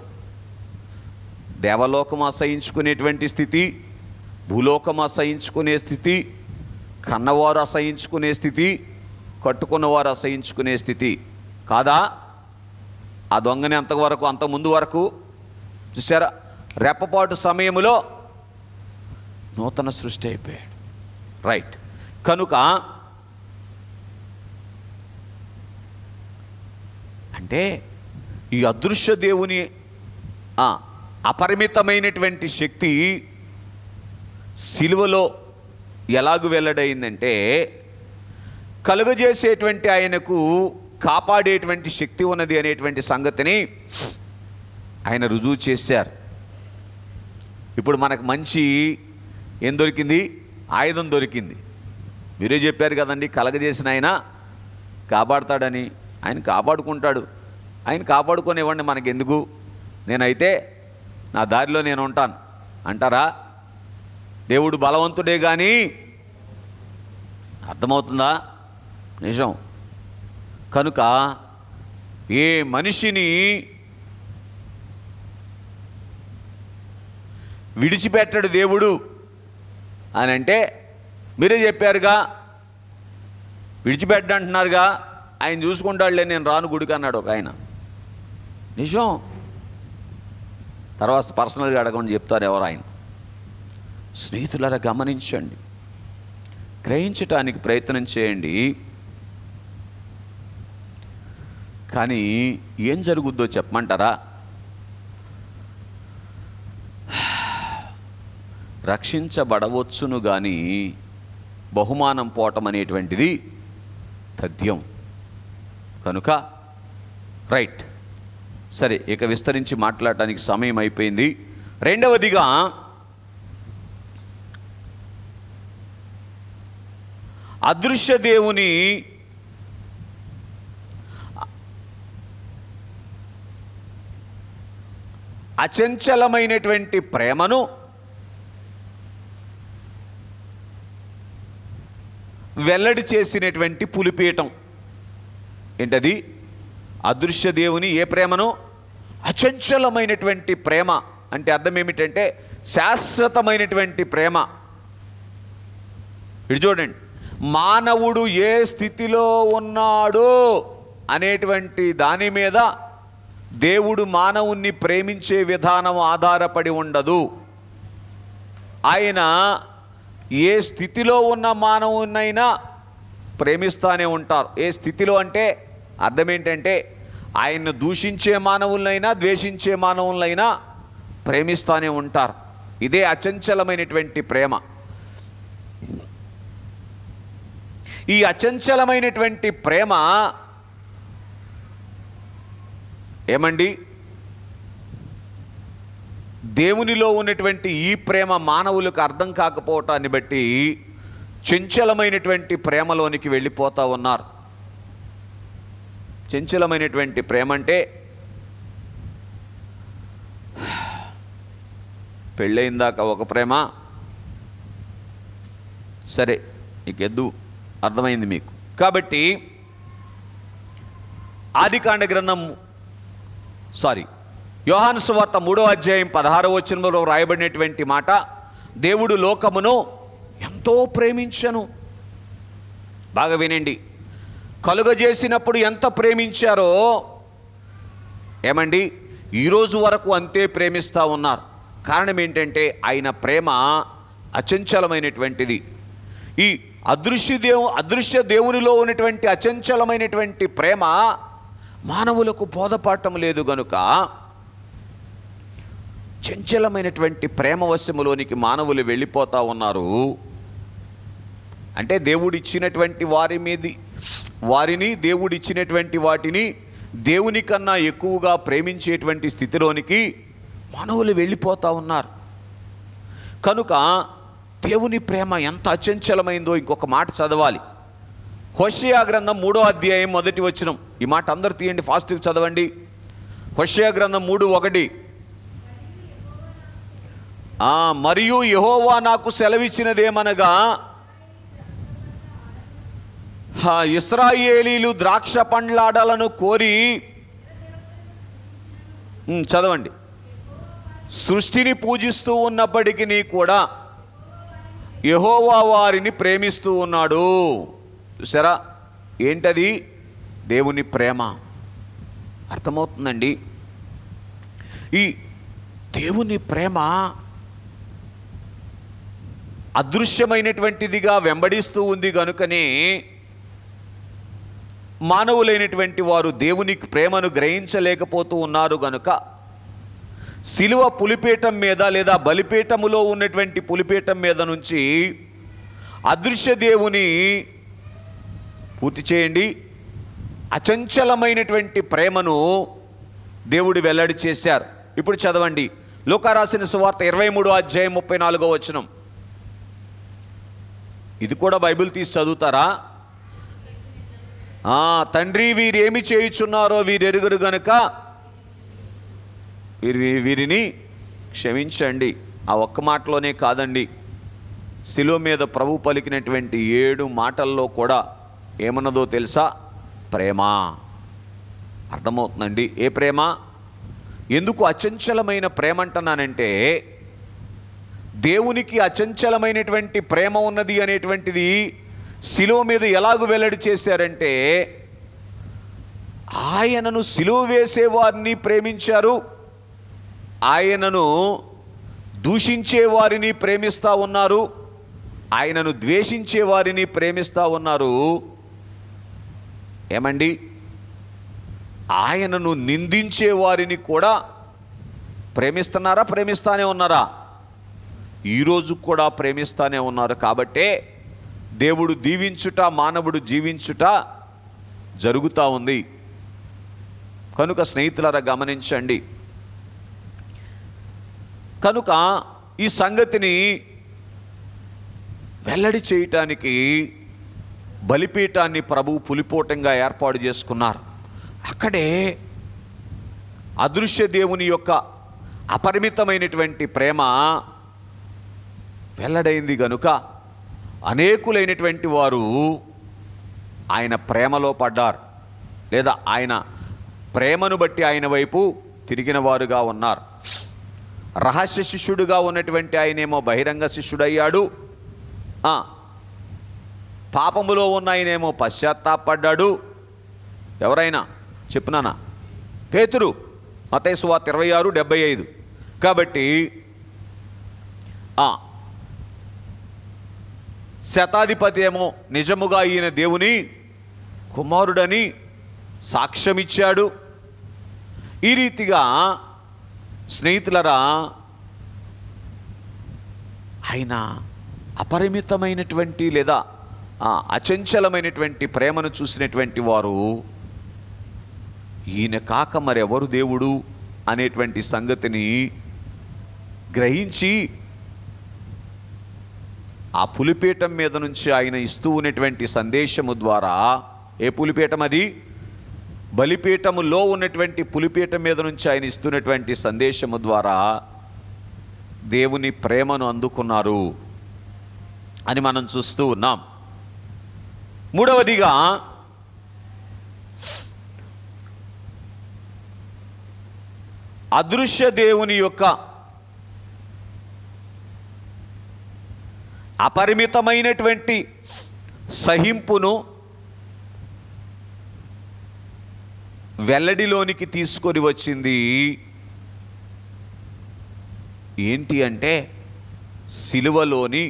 దేవలోకం అసహించుకునేటువంటి స్థితి, భూలోకం అసహించుకునే స్థితి, కన్నవారు అసహించుకునే స్థితి, కట్టుకున్నవారు అసహించుకునే స్థితి కాదా? ఆ దొంగని అంత ముందు వరకు చూసారా? రెప్పపాటు సమయములో నూతన సృష్టి అయిపోయాడు. రైట్. కనుక అంటే ఈ అదృశ్య దేవుని అపరిమితమైనటువంటి శక్తి సిలువలో ఎలాగూ వెల్లడైందంటే, కలుగజేసేటువంటి ఆయనకు కాపాడేటువంటి శక్తి ఉన్నది అనేటువంటి సంగతిని ఆయన రుజువు చేశారు. ఇప్పుడు మనకు మంచి ఏం దొరికింది? ఆయుధం దొరికింది. మీరే చెప్పారు కదండి, కలగజేసిన ఆయన కాపాడుతాడని. ఆయన కాపాడుకుంటాడు. ఆయన కాపాడుకొనివ్వండి, మనకెందుకు? నేనైతే నా దారిలో నేను ఉంటాను అంటారా? దేవుడు బలవంతుడే కానీ, అర్థమవుతుందా? నిజం. కనుక ఏ మనిషిని విడిచిపెట్టడు దేవుడు అని అంటే, మీరే చెప్పారుగా, విడిచిపెట్టంటున్నారుగా, ఆయన చూసుకుంటాడులే, నేను రాను గుడికి అన్నాడు ఒక ఆయన. నిజం. తర్వాత పర్సనల్గా అడగమని చెప్తారు ఎవరు ఆయన. స్నేహితులారా, గమనించండి, గ్రహించటానికి ప్రయత్నం చేయండి. కానీ ఏం జరుగుద్దో చెప్పమంటారా? రక్షించబడవచ్చును కానీ బహుమానం పోవటం అనేటువంటిది తథ్యం. కనుక రైట్, సరే, ఇక విస్తరించి మాట్లాడటానికి సమయం అయిపోయింది. రెండవదిగా, అదృశ్య దేవుని అచంచలమైనటువంటి ప్రేమను వెల్లడి చేసినటువంటి పులిపీఠం ఏంటది? అదృశ్య దేవుని ఏ ప్రేమను? అచంచలమైనటువంటి ప్రేమ. అంటే అర్థం ఏమిటంటే శాశ్వతమైనటువంటి ప్రేమ. ఇటు చూడండి, మానవుడు ఏ స్థితిలో ఉన్నాడో అనేటువంటి దాని మీద దేవుడు మానవుణ్ణి ప్రేమించే విధానం ఆధారపడి ఉండదు. ఆయన ఏ స్థితిలో ఉన్న మానవునైనా ప్రేమిస్తూనే ఉంటారు. ఏ స్థితిలో అంటే అర్థం ఏంటంటే, ఆయన్ను దూషించే మానవులైనా ద్వేషించే మానవులైనా ప్రేమిస్తూనే ఉంటారు. ఇదే అచంచలమైనటువంటి ప్రేమ. ఈ అచంచలమైనటువంటి ప్రేమ ఏమండి? దేవునిలో ఉన్నటువంటి ఈ ప్రేమ మానవులకు అర్థం కాకపోవటాన్ని బట్టి చంచలమైనటువంటి ప్రేమలోనికి వెళ్ళిపోతూ ఉన్నారు. చంచలమైనటువంటి ప్రేమ అంటే పెళ్ళయిందాక ఒక ప్రేమ, సరే నీకెద్దు, అర్థమైంది మీకు. కాబట్టి ఆదికాండ గ్రంథం యోహాను సువార్త 3వ అధ్యాయం 16వ వచనంలో రాయబడినటువంటి మాట, దేవుడు లోకమును ఎంతో ప్రేమించెను. బాగా వినండి, కలుగజేసినప్పుడు ఎంత ప్రేమించారో ఏమండి ఈరోజు వరకు అంతే ప్రేమిస్తూ ఉన్నారు. కారణం ఏంటంటే ఆయన ప్రేమ అచంచలమైనటువంటిది. ఈ అదృశ్య దేవునిలో ఉన్నటువంటి అచంచలమైనటువంటి ప్రేమ మానవులకు బోధపాఠం లేదు గనుక చంచలమైనటువంటి ప్రేమ వశములోనికి మానవులు వెళ్ళిపోతూ ఉన్నారు. అంటే దేవుడిచ్చినటువంటి వారిని దేవుడిచ్చినటువంటి వాటిని దేవుని కన్నా ఎక్కువగా ప్రేమించేటువంటి స్థితిలోనికి మానవులు వెళ్ళిపోతూ ఉన్నారు. కనుక దేవుని ప్రేమ ఎంత అచంచలమైందో ఇంకొక మాట చదవాలి. హోషేయ గ్రంథం 3వ అధ్యాయం 1వ వచనం. ఈ మాట అందరు తీయండి, ఫాస్ట్గా చదవండి. హోషేయ గ్రంథం 3:1. మరియు యెహోవా నాకు సెలవిచ్చినదేమనగా, ఇశ్రాయేలీలు ద్రాక్ష పండ్లాడలను కోరి, చదవండి, సృష్టిని పూజిస్తూ ఉన్నప్పటికీ కూడా యెహోవా వారిని ప్రేమిస్తూ ఉన్నాడు. చూసారా, ఏంటది? దేవుని ప్రేమ. అర్థమవుతుందండి. ఈ దేవుని ప్రేమ అదృశ్యమైనటువంటిదిగా వెంబడిస్తూ ఉంది కనుకనే మానవులైనటువంటి వారు దేవుని ప్రేమను గ్రహించలేకపోతూ ఉన్నారు. గనుక శిలువ పులిపీఠం మీద లేదా బలిపీఠములో ఉన్నటువంటి పులిపీఠం మీద నుంచి అదృశ్య దేవుని పూర్తి చేయండి, అచంచలమైనటువంటి ప్రేమను దేవుడు వెల్లడి చేశారు. ఇప్పుడు చదవండి, లూకా రాసిన సువార్త 23వ అధ్యాయం 34వ వచనం. ఇది కూడా బైబిల్ తీసి చదువుతారా? తండ్రి, వీరేమి చేయుచున్నారో వీరెరుగరు గనుక వీరిని క్షమించండి. ఆ ఒక్క మాటలోనే కాదండి, శిలువ మీద ప్రభు పలికినటువంటి 7 మాటల్లో కూడా ఏమన్నదో తెలుసా? ప్రేమ. అర్థమవుతుందండి. ఏ ప్రేమ? ఎందుకు అచంచలమైన ప్రేమ అంటున్నానంటే, దేవునికి అచంచలమైనటువంటి ప్రేమ ఉన్నది అనేటువంటిది శిలువ మీద ఎలాగూ వెల్లడి చేశారంటే, ఆయనను శిలువ వేసేవారిని ప్రేమించారు, ఆయనను దూషించే వారిని ప్రేమిస్తూ ఉన్నారు, ఆయనను ద్వేషించే వారిని ప్రేమిస్తూ ఉన్నారు. ఏమండి, ఆయనను నిందించే వారిని కూడా ప్రేమిస్తున్నారా? ప్రేమిస్తానే ఉన్నారా? ఈరోజు కూడా ప్రేమిస్తానే ఉన్నారు. కాబట్టే దేవుడు దీవించుట, మానవుడు జీవించుట జరుగుతూ ఉంది. కనుక స్నేహితులారా గమనించండి. కనుక ఈ సంగతిని వెల్లడి చేయటానికి బలిపీఠాన్ని ప్రభువు పులిపోటంగా ఏర్పాటు చేసుకున్నారు. అక్కడే అదృశ్య దేవుని యొక్క అపరిమితమైనటువంటి ప్రేమ వెల్లడైంది గనుక అనేకులైనటువంటి వారు ఆయన ప్రేమలో పడ్డారు, లేదా ఆయన ప్రేమను బట్టి ఆయన వైపు తిరిగిన వారుగా ఉన్నారు. రహస్య శిష్యుడుగా ఉన్నటువంటి ఆయనేమో బహిరంగ శిష్యుడయ్యాడు. పాపములో ఉన్న ఆయనేమో పశ్చాత్తాపడ్డాడు. ఎవరైనా చెప్పునానా? పేతురు, మత్తయి సువార్త 26:75. కాబట్టి శతాధిపతి ఏమో నిజముగా ఈయన దేవుని కుమారుడని సాక్ష్యమిచ్చాడు. ఈ రీతిగా స్నేహితులరా ఆయన అపరిమితమైనటువంటి లేదా అచంచలమైనటువంటి ప్రేమను చూసినటువంటి వారు ఈయన కాక మరెవరు దేవుడు అనేటువంటి సంగతిని గ్రహించి ఆ పులిపీఠం మీద నుంచి ఆయన ఇస్తూ ఉన్నటువంటి సందేశము ద్వారా, ఏ పులిపీఠం అది? బలిపీఠములో ఉన్నటువంటి పులిపీఠం మీద నుంచి ఆయన ఇస్తున్నటువంటి సందేశము ద్వారా దేవుని ప్రేమను అందుకున్నారు అని మనం చూస్తూ ఉన్నాం. మూడవదిగా అదృశ్య దేవుని యొక్క అపరిమితమైనటువంటి సహింపును వెల్లడిలోనికి తీసుకొని వచ్చింది ఏంటి అంటే సిలువలోని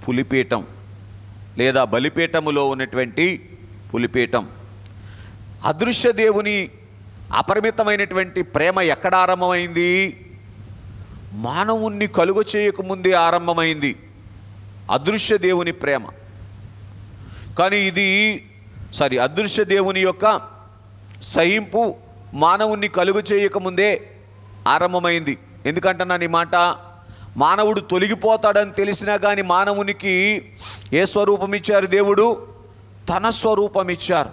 పులిపీఠం లేదా బలిపీఠములో ఉన్నటువంటి పులిపీఠం. అదృశ్య దేవుని అపరిమితమైనటువంటి ప్రేమ ఎక్కడ ఆరంభమైంది? మానవుణ్ణి కలుగ చేయకముందే ఆరంభమైంది అదృశ్య దేవుని ప్రేమ. కానీ అదృశ్య దేవుని యొక్క సహింపు మానవుణ్ణి కలుగ చేయకముందే ఆరంభమైంది. ఎందుకంటున్నాను ఈ మాట? మానవుడు తొలగిపోతాడని తెలిసినా కానీ మానవునికి ఏ స్వరూపం ఇచ్చారు? దేవుడు తన స్వరూపం ఇచ్చారు.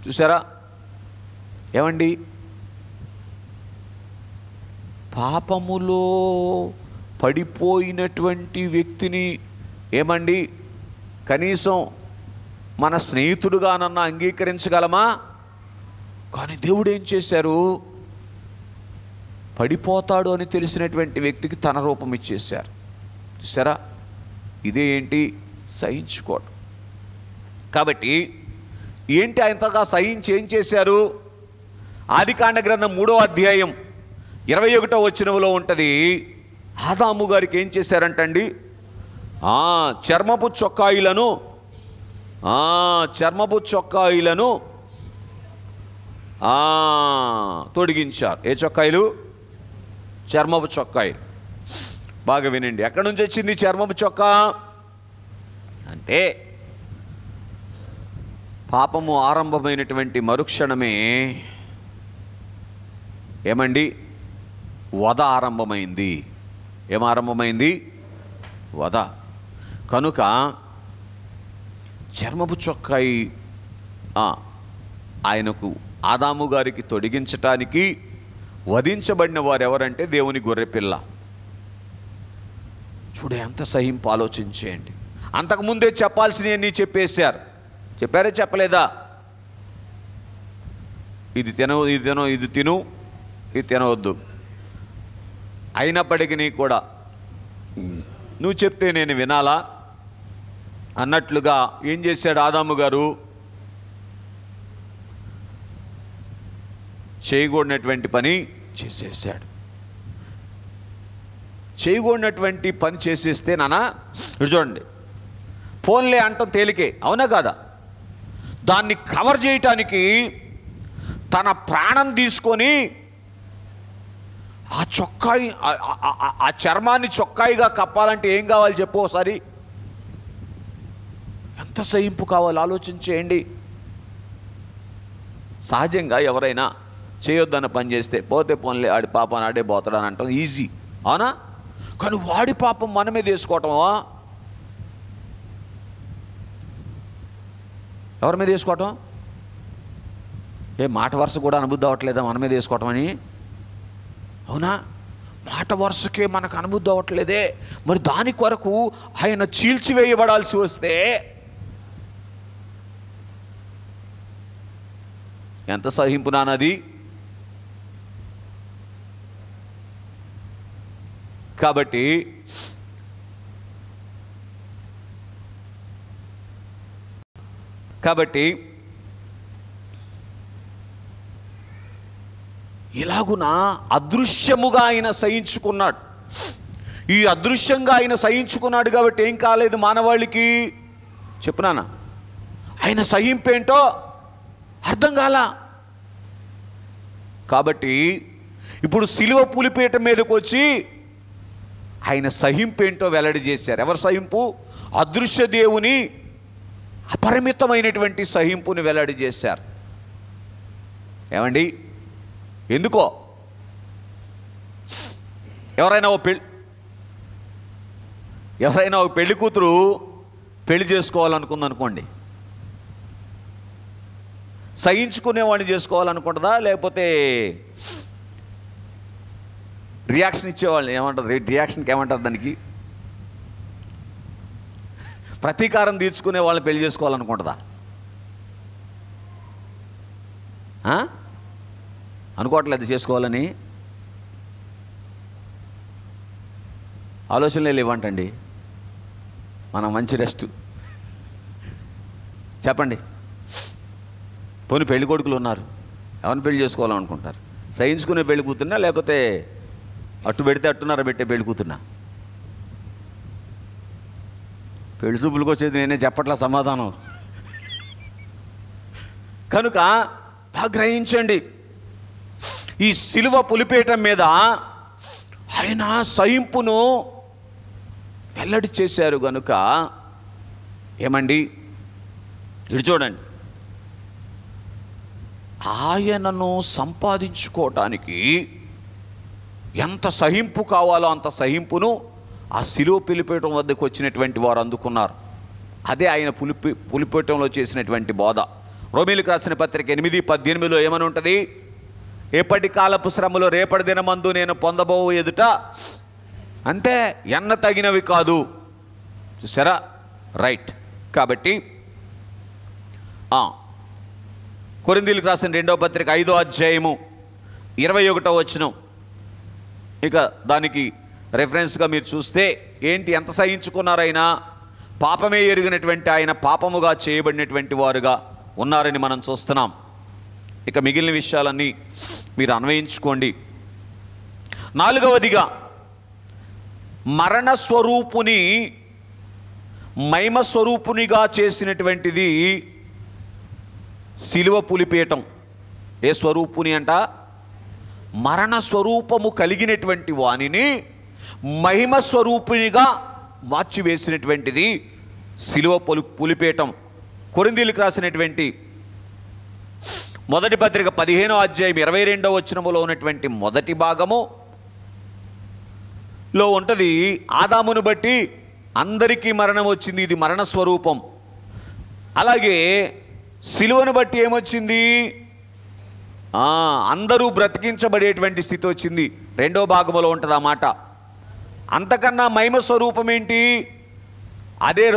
చూసారా? ఏమండి, పాపములో పడిపోయినటువంటి వ్యక్తిని ఏమండి కనీసం మన స్నేహితుడుగానన్నా అంగీకరించగలమా? కానీ దేవుడు ఏం చేశారు? పడిపోతాడు అని తెలిసినటువంటి వ్యక్తికి తన రూపం ఇచ్చేశారు. చూసారా? ఇదే ఏంటి? సహించుకోవడం. కాబట్టి ఏంటి అంతగా సహించి ఏం చేశారు? ఆదికాండ గ్రంథం 3వ అధ్యాయం 21వ వచనంలో ఉంటుంది. ఆదాము గారికి ఏం చేశారంటండి? చర్మపు చొక్కాయిలను తొడిగించారు. ఏ చొక్కాయిలు? చర్మపు చొక్కాయిలు. బాగా వినండి. ఎక్కడి నుంచి వచ్చింది చర్మపు చొక్కా అంటే? పాపము ఆరంభమైనటువంటి మరుక్షణమే ఏమండి వధ ఆరంభమైంది. ఏమారంభమైంది? వధ. కనుక చర్మపు చొక్కాయి ఆయనకు ఆదాము గారికి తొడిగించటానికి వధించబడిన వారు ఎవరంటే దేవుని గొర్రెపిల్ల. చూడే ఎంత సహింపు, ఆలోచించేయండి. అంతకుముందే చెప్పాల్సినవన్నీ చెప్పేశారు. చెప్పారే చెప్పలేదా? ఇది తిను, ఇది తినవద్దు. అయినప్పటికీ కూడా నువ్వు చెప్తే నేను వినాలా అన్నట్లుగా ఏం చేశాడు ఆదాము గారు? చేయకూడనటువంటి పని చేసేసాడు. చేయకూడనటువంటి పని చేసేస్తే నాన్న చూడండి, ఫోన్లే అంటాం తేలికే, అవునా కాదా? దాన్ని కవర్ చేయటానికి తన ప్రాణం తీసుకొని ఆ చొక్కాయి, ఆ చర్మాన్ని చొక్కాయిగా కప్పాలంటే ఏం కావాలి చెప్పు ఒకసారి? ఎంత సహింపు కావాలి ఆలోచించేయండి. సహజంగా ఎవరైనా చేయొద్దన్న పని చేస్తే పోతే పోన్లే, ఆడి పాపం ఆడే పోతాడని అంటాం, ఈజీ, అవునా? కానీ వాడి పాపం మనమే తీసుకోవటమా? ఎవరి మీద వేసుకోవటం? మాట వరుస కూడా అనుబుద్ధి అవ్వట్లేదా మన మీద వేసుకోవటం అని? అవునా? మాట వరుసకే మనకు అనుబుద్ధి అవ్వట్లేదే, మరి దాని కొరకు ఆయన చీల్చివేయబడాల్సి వస్తే ఎంత సహింపు నానది? కాబట్టి ఇలాగున అదృశ్యముగా ఆయన సహించుకున్నాడు. ఈ అదృశ్యంగా ఆయన సహించుకున్నాడు కాబట్టి ఏం కాలేదు మానవాళికి? చెప్పునానా? ఆయన సహింపేంటో అర్థం కాల. కాబట్టి ఇప్పుడు సిలువ పులిపీఠం మీదకి వచ్చి ఆయన సహింపేంటో వెల్లడి చేశారు. ఎవరు సహింపు? అదృశ్య దేవుని అపరిమితమైనటువంటి సహింపుని వెల్లడి చేశారు. ఏమండి? ఎందుకో ఎవరైనా ఒక పెళ్లి కూతురు పెళ్లి చేసుకోవాలనుకుందనుకోండి, సహించుకునేవాడిని చేసుకోవాలనుకుంటుందా, లేకపోతే రియాక్షన్ ఇచ్చేవాళ్ళని ఏమంటారు, రియాక్షన్కి ఏమంటారు, దానికి ప్రతీకారం తీర్చుకునే వాళ్ళని పెళ్లి చేసుకోవాలనుకుంటుందా? అనుకోవట్లేదు చేసుకోవాలని. ఆలోచనలే లేవంటండి. మనం మంచి రెస్ట్ చెప్పండి. పోనీ పెళ్లి కొడుకులు ఉన్నారు, ఎవరిని పెళ్లి చేసుకోవాలనుకుంటారు? సహించుకునే పెళ్లి కూతున్నా, లేకపోతే అట్టు పెడితే అట్టున్నారా పెట్టే పెళ్లి కూతున్నా? పెళ్లి చూపులకు వచ్చేది నేనే చెప్పట్లా సమాధానం. కనుక బాగా గ్రహించండి, ఈ సిలువ పులిపేటం మీద ఆయన సహింపును వెల్లడి చేశారు. గనుక ఏమండి, ఇటు చూడండి, ఆయనను సంపాదించుకోవటానికి ఎంత సహింపు కావాలో అంత సహింపును ఆ సిలువ పులిపేటం వద్దకు వచ్చినటువంటి వారు అందుకున్నారు. అదే ఆయన పులిపేటంలో చేసినటువంటి బోధ. రోమీయులకు రాసిన పత్రిక 8:18 ఏమని ఉంటుంది? ఎప్పటి కాలపు శ్రమలో రేపటి దినమందు నేను పొందబో ఎదుట అంతే ఎన్న తగినవి కాదు. చూసారా? రైట్. కాబట్టి కొరింథీయులకు రాసిన 2వ పత్రిక 5వ అధ్యాయము 21వ వచనం. ఇక దానికి రెఫరెన్స్గా మీరు చూస్తే ఏంటి, ఎంత సహించుకున్నారైనా పాపమే ఎరిగినటువంటి ఆయన పాపముగా చేయబడినటువంటి వారుగా ఉన్నారని మనం చూస్తున్నాం. ఇక మిగిలిన విషయాలన్నీ మీరు అన్వయించుకోండి. 4వదిగా మరణ స్వరూపుని మహిమ స్వరూపునిగా చేసినటువంటిది సిలువ పులిపీఠం. ఏ స్వరూపుని అంట? మరణ స్వరూపము కలిగినటువంటి వానిని మహిమ స్వరూపునిగా మార్చివేసినటువంటిది సిలువ పులిపీఠం. కొరింథీయులకు రాసినటువంటి మొదటి పత్రిక 15వ అధ్యాయం 22వ వచనములో ఉన్నటువంటి మొదటి భాగములో ఉంటుంది, ఆదామును బట్టి అందరికీ మరణం వచ్చింది, ఇది మరణ స్వరూపం. అలాగే సిలువను బట్టి ఏమొచ్చింది? అందరూ బ్రతికించబడేటువంటి స్థితి వచ్చింది. 2వ భాగములో ఉంటుంది ఆ మాట. అంతకన్నా మహిమ స్వరూపం ఏంటి? అదే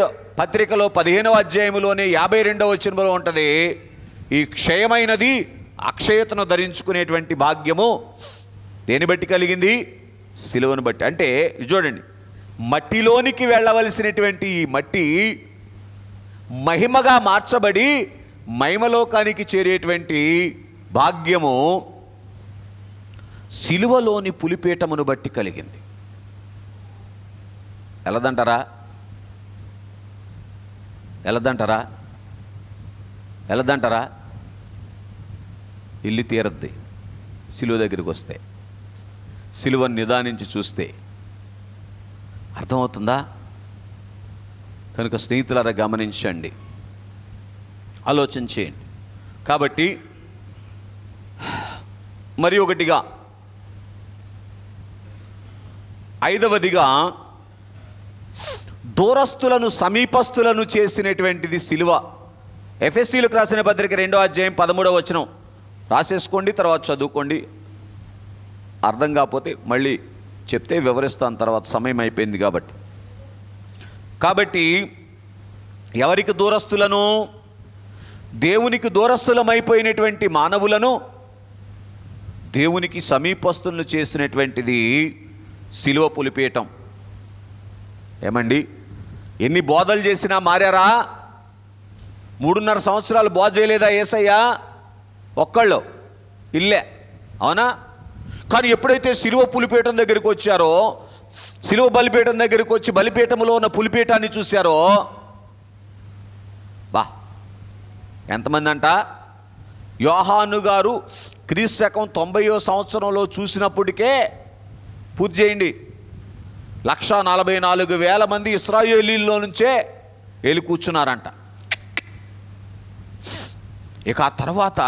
పత్రికలో 15వ అధ్యాయంలోనే 52వ వచనంలో ఉంటుంది, ఈ క్షయమైనది అక్షయతను ధరించుకునేటువంటి భాగ్యము దేని బట్టి కలిగింది? సిలువను బట్టి. అంటే చూడండి, మట్టిలోనికి వెళ్ళవలసినటువంటి ఈ మట్టి మహిమగా మార్చబడి మహిమలోకానికి చేరేటువంటి భాగ్యము సిలువలోని పులిపీఠమును బట్టి కలిగింది. ఎలాదంటారా? ఇల్లు తీరద్ది సిలువ దగ్గరికి వస్తే, సిలువను నిదానించి చూస్తే. అర్థమవుతుందా? కనుక స్నేహితులారా గమనించండి, ఆలోచన చేయండి. కాబట్టి మరి ఒకటిగా 5వదిగా దూరస్తులను సమీపస్తులను చేసినటువంటిది సిలువ. ఎఫెసీయులకు రాసిన పత్రిక 2వ అధ్యాయం 13వ వచనం రాసేసుకోండి, తర్వాత చదువుకోండి. అర్థం కాకపోతే మళ్ళీ చెప్తే వివరిస్తాను, తర్వాత సమయం అయిపోయింది కాబట్టి ఎవరికి దూరస్తులను? దేవునికి దూరస్తులమైపోయినటువంటి మానవులను దేవునికి సమీపస్తులను చేసినటువంటిది సిలువ పులిపీఠం. ఏమండి, ఎన్ని బోధలు చేసినా మారారా? 3.5 సంవత్సరాలు బోధ చేయలేదా యేసయ్య? ఒక్కళ్ళు ఇల్లే, అవునా? కానీ ఎప్పుడైతే సిలువ పులిపీఠం దగ్గరికి వచ్చారో, సిలువ బలిపీఠం దగ్గరికి వచ్చి బలిపీఠంలో ఉన్న పులిపీఠాన్ని చూశారో, ఎంతమంది అంట? యోహాను గారు క్రీస్తు శకం 90వ సంవత్సరంలో చూసినప్పటికే పూర్తి చేయండి, 144,000 మంది ఇశ్రాయేలీల్లో నుంచే వెళ్ళి కూర్చున్నారంట. ఇక ఆ తర్వాత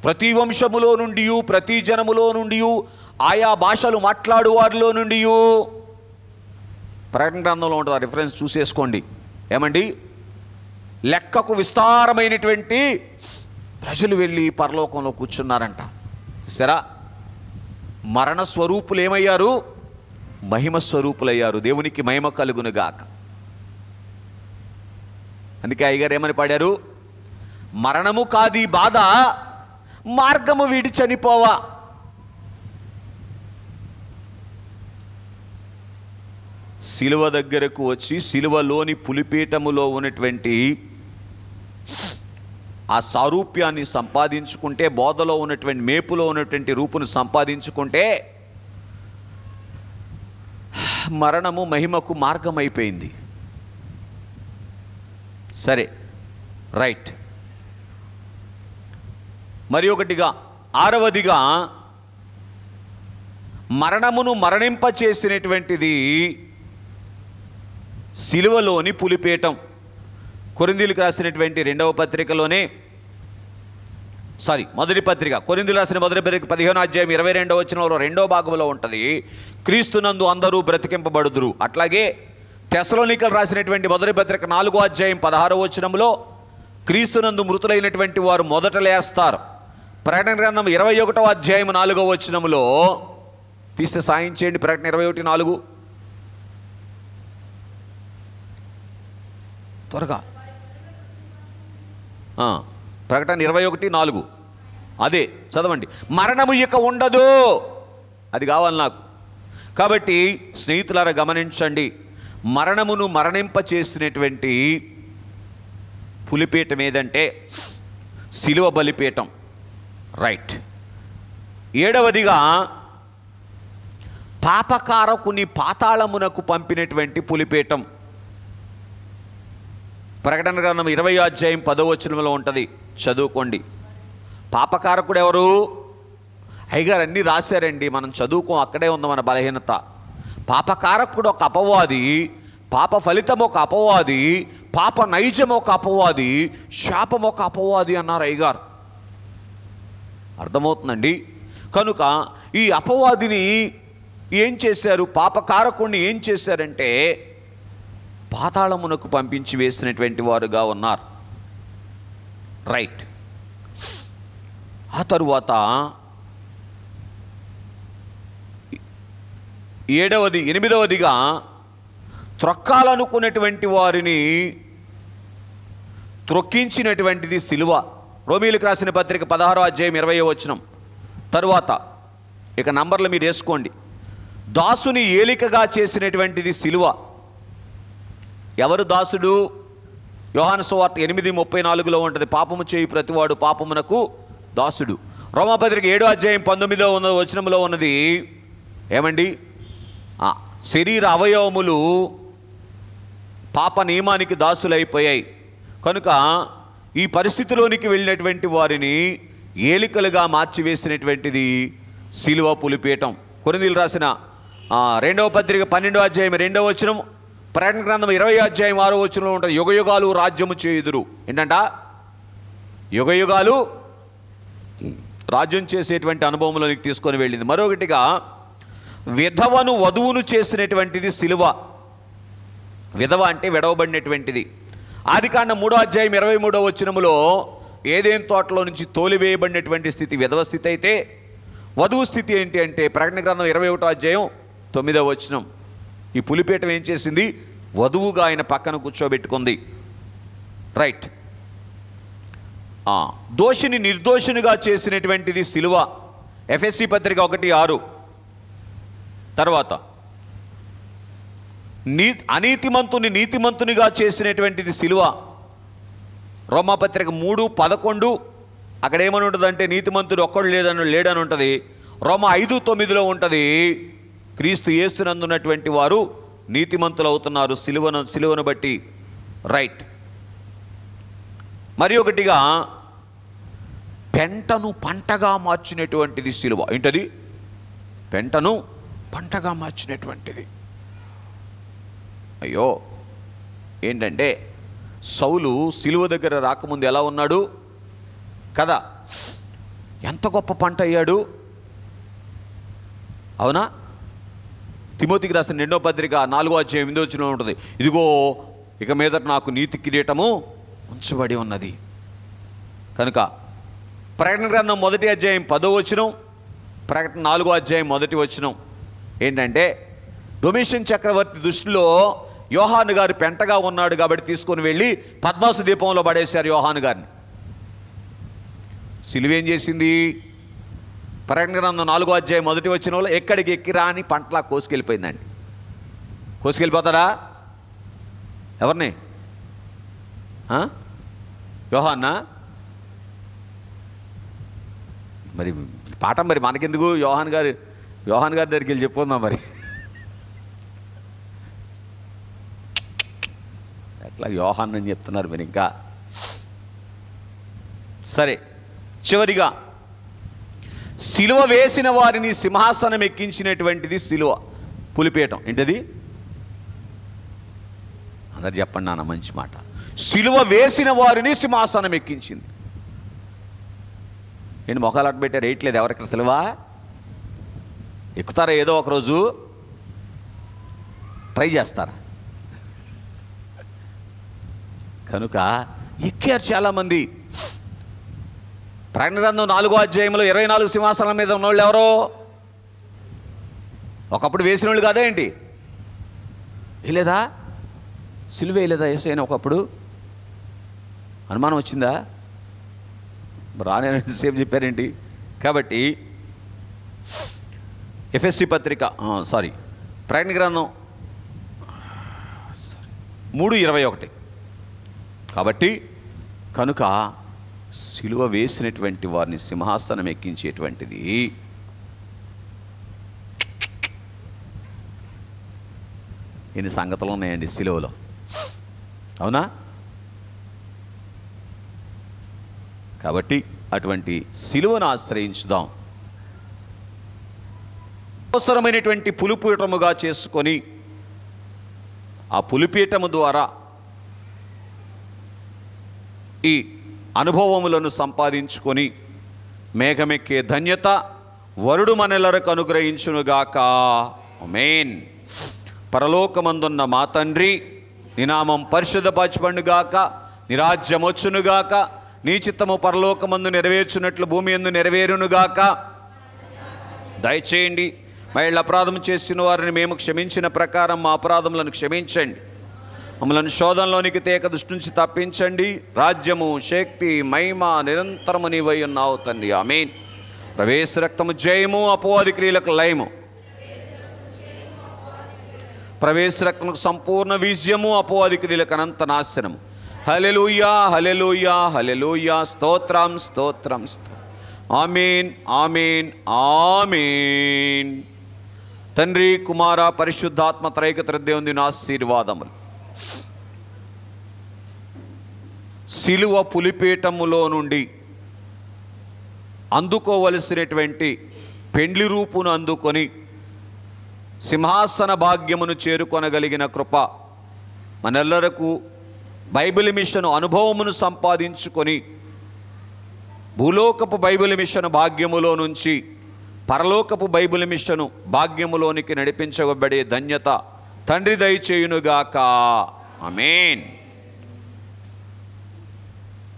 ప్రతి వంశములో నుండి, ప్రతి జనములో నుండి ఆయా భాషలు మాట్లాడు వారిలో నుండి. ప్రకటన గ్రంథంలో ఉంటుంది, ఆ రిఫరెన్స్ చూసేసుకోండి. ఏమండి, లెక్కకు విస్తారమైనటువంటి ప్రజలు వెళ్ళి పరలోకంలో కూర్చున్నారంట. సరే, మరణ స్వరూపులు ఏమయ్యారు? మహిమ స్వరూపులయ్యారు. దేవునికి మహిమ కలుగునుగాక. అందుకే అయ్యగారు ఏమని పాడారు? మరణము కాది బాధ, మార్గము వీడి చనిపోవా. శిలువ దగ్గరకు వచ్చి శిలువలోని పులిపీఠములో ఉన్నటువంటి ఆ సారూప్యాన్ని సంపాదించుకుంటే, బోధలో ఉన్నటువంటి మేపులో ఉన్నటువంటి రూపును సంపాదించుకుంటే మరణము మహిమకు మార్గం అయిపోయింది. సరే, రైట్. మరి ఒకటిగా, ఆరవదిగా, మరణమును మరణింప చేసినటువంటిది శిలువలోని పులిపీఠం. కొరింథీయులకు రాసినటువంటి మొదటి పత్రిక, కొరింథీయులకు రాసిన మొదటి పత్రిక 15వ అధ్యాయం 22వ వచనంలో 2వ భాగంలో ఉంటుంది, క్రీస్తునందు అందరూ బ్రతికింపబడుదురు. అట్లాగే తెస్సలోనికలు రాసినటువంటి మొదటి పత్రిక 4వ అధ్యాయం 16వ వచనంలో క్రీస్తునందు మృతులైనటువంటి వారు మొదట లేస్తారు. ప్రకటన గ్రంథం 21వ అధ్యాయం 4వ వచనంలో తీస్తే సాయం చేయండి. ప్రకటన 21:4 త్వరగా. ప్రకటన 21:4 అదే చదవండి. మరణము ఇక ఉండదు, అది కావాలి నాకు. కాబట్టి స్నేహితులారా గమనించండి, మరణమును మరణింప చేసినటువంటి పులిపీఠం ఏదంటే శిలువ బలిపీఠం. రైట్. ఏడవదిగా, పాపకారకుని పాతాళమునకు పంపినటువంటి పులిపీఠం. ప్రకటన గ్రంథం 20వ అధ్యాయం 10వ వచనంలో ఉంటుంది, చదువుకోండి. పాపకారకుడు ఎవరు? అయ్యగారు అన్నీ రాశారండి, మనం చదువుకో, అక్కడే ఉంది మన బలహీనత. పాపకారకుడు ఒక అపవాది, పాప ఫలితం ఒక అపవాది, పాప నైజం ఒక అపవాది, శాపం ఒక అపవాది అన్నారు అయ్యగారు. అర్థమవుతుందండి? కనుక ఈ అపవాదిని ఏం చేశారు? పాపకారకుడిని ఏం చేశారంటే పాతాళమునకు పంపించి వేసినటువంటి వారుగా ఉన్నారు. రైట్. ఆ తరువాత 8వదిగా, త్రొక్కాలనుకున్నటువంటి వారిని త్రొక్కించినటువంటిది శిలువ. రోమీయులకు రాసిన పత్రిక 16వ అధ్యాయం 20వ వచనం. తరువాత ఇక నంబర్లు మీరు వేసుకోండి. దాసుని ఏలికగా చేసినటువంటిది శిలువ. ఎవరు దాసుడు? యోహాను సువార్త 8:34లో ఉంటుంది, పాపము చేయి ప్రతివాడు పాపమునకు దాసుడు. రోమాపత్రిక 7వ అధ్యాయం 19వ వచనంలో ఉన్నది ఏమండి? శరీర అవయవములు పాప నియమానికి దాసులైపోయాయి. కనుక ఈ పరిస్థితిలోనికి వెళ్ళినటువంటి వారిని ఏలికలుగా మార్చివేసినటువంటిది శిలువ పులిపీఠం. కొరింథీయులకు రాసిన 2వ పత్రిక 12వ అధ్యాయం 2వ వచనం, ప్రకటన గ్రంథం 20వ అధ్యాయం 6వ వచనంలో ఉంటుంది, యుగయుగాలు రాజ్యము చేయుదురు. ఏంటంట? యుగయుగాలు రాజ్యం చేసేటువంటి అనుభవంలోనికి తీసుకొని వెళ్ళింది. మరొకటిగా, విధవను వధువును చేసినటువంటిది శిలువ. విధవ అంటే విడవబడినటువంటిది. ఆదికాండం 3వ అధ్యాయం 23వ వచనములో ఏదెన్ తోటలో నుంచి తోలివేయబడినటువంటి స్థితి విధవ స్థితి అయితే, వధువు స్థితి ఏంటి అంటే ప్రకటన గ్రంథం 21వ అధ్యాయం 9వ వచనం. ఈ పులిపీఠం ఏం చేసింది? వధువుగా ఆయన పక్కన కూర్చోబెట్టుకుంది. రైట్. దోషిని నిర్దోషినిగా చేసినటువంటిది శిలువ. ఎఫెసీ పత్రిక 1:6. తర్వాత అనీతిమంతుని నీతిమంతునిగా చేసినటువంటిది శిలువ. రోమాపత్రిక 3:11. అక్కడ ఏమని ఉంటుందంటే నీతిమంతుడు ఒక్కడు లేడని ఉంటుంది. రోమా 5:9లో ఉంటుంది, క్రీస్తు యేసునందున్నటువంటి వారు నీతిమంతులు అవుతున్నారు శిలువను బట్టి. రైట్. మరి ఒకటిగా, పెంటను పంటగా మార్చినటువంటిది శిలువ. ఏంటది? పెంటను పంటగా మార్చినటువంటిది. అయ్యో, ఏంటంటే సౌలు శిలువ దగ్గర రాకముందు ఎలా ఉన్నాడు కదా? ఎంత గొప్ప పంట అయ్యాడు. అవునా? తిమోతికి రాసిన 2వ పత్రిక 4వ అధ్యాయం 8వ వచనం ఉంటుంది, ఇదిగో ఇక మీదట నాకు నీతి కిరీటము ఉంచబడి ఉన్నది. కనుక ప్రకటన గ్రంథం 1వ అధ్యాయం 10వ వచనం, ప్రకటన 4వ అధ్యాయం 1వ వచనం ఏంటంటే, డొమిషియన్ చక్రవర్తి దృష్టిలో యోహాను గారు పెంటగా ఉన్నాడు కాబట్టి తీసుకొని వెళ్ళి పద్మాసు దీపంలో పడేశారు యోహాను గారిని. సిలువేం చేసింది? ప్రకటన గ్రంథం 4వ అధ్యాయం 1వ వచనంలో ఎక్కడికి ఎక్కిరా అని పంటలా కోసుకెళ్ళిపోయిందండి. కోసుకెళ్ళిపోతాడా? ఎవరిని? యోహాన్నా? మరి పాఠం మరి మనకెందుకు? యోహాన్ గారి దగ్గరికి వెళ్ళి చెప్పుకుందాం మరి. ఎట్లా యోహాన్ అని చెప్తున్నారు మీరు ఇంకా. సరే, చివరిగా సిలువ వేసిన వారిని సింహాసనం ఎక్కించినటువంటిది సిలువ, పులిపీఠం. ఏంటది? అందరు చెప్పండి నాన్న, మంచి మాట. సిలువ వేసిన వారిని సింహాసనం ఎక్కించింది. నేను మొఖాలు అట్టు పెట్టారు, వేయట్లేదు ఎవరిక్కడ సిలువ? ఎక్కుతారా? ఏదో ఒకరోజు ట్రై చేస్తారా? కనుక ఎక్కారు చాలామంది. ప్రకటన గ్రంథం 4వ అధ్యాయంలో 24 సింహాసనాల మీద ఉన్నవాళ్ళు ఎవరో? ఒకప్పుడు వేసిన వాళ్ళు కాదా ఏంటి? వేయలేదా? సిలువ వేయలేదా యేసయ్యని ఒకప్పుడు? అనుమానం వచ్చిందా? రానే సేపు చెప్పారేంటి? కాబట్టి ఎఫ్ఎస్సి పత్రిక ప్రకటన గ్రంథం 3:21. కాబట్టి కనుక సిలువ వేసినటువంటి వారిని సింహాసనం ఎక్కించేటువంటిది ఎన్ని సంగతులు ఉన్నాయండి సిలువలో, అవునా? కాబట్టి అటువంటి సిలువను ఆశ్రయించుదాం. అవసరమైనటువంటి పులిపీఠముగా చేసుకొని ఆ పులిపీఠము ద్వారా ఈ అనుభవములను సంపాదించుకొని మేఘమెక్కే ధన్యత వరుడు మనెల్లరకు అనుగ్రహించునుగాక. ఆమేన్. పరలోకమందున్న మా తండ్రి, నీ నామం పరిశుద్ధపరచబడునుగాక, నీ రాజ్యం వచ్చునుగాక, నీ చిత్తము పరలోకమందు నెరవేర్చున్నట్లు భూమి యందు నెరవేరునుగాక. దయచేయండి, మా ఇళ్ళ అపరాధం చేసిన వారిని మేము క్షమించిన ప్రకారం మా అపరాధములను క్షమించండి. మమ్మల్ని శోధనలోనికి తేక దృష్టి నుంచి తప్పించండి. రాజ్యము, శక్తి, మహిమ నిరంతరము నీవై ఉన్నావు తండ్రి. ఆమేన్. ప్రవేశ రక్తము జయము, అపవాది క్రియలకు లయము. ప్రవేశ రక్తముకు సంపూర్ణ విజయము, అపవాది క్రియలకు అనంత నాశనము. హల్లెలూయా, హల్లెలూయా, హల్లెలూయా. స్తోత్రం, స్తోత్రం, ఆమేన్, ఆమేన్, ఆమేన్. తండ్రి, కుమార, పరిశుద్ధాత్మ త్రైక దేవుని ఆశీర్వాదములు సిలువ పులిపీఠములో నుండి అందుకోవలసినటువంటి పెండ్లి రూపును అందుకొని సింహాసన భాగ్యమును చేరుకొనగలిగిన కృప మనెల్లరకు బైబిల్ మిషన్ అనుభవమును సంపాదించుకొని భూలోకపు బైబిల్ మిషన్ భాగ్యములో నుంచి పరలోకపు బైబిల్ మిషను భాగ్యములోనికి నడిపించబడే ధన్యత తండ్రి దయచేయునుగాక. ఆమేన్.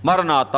మరణాత.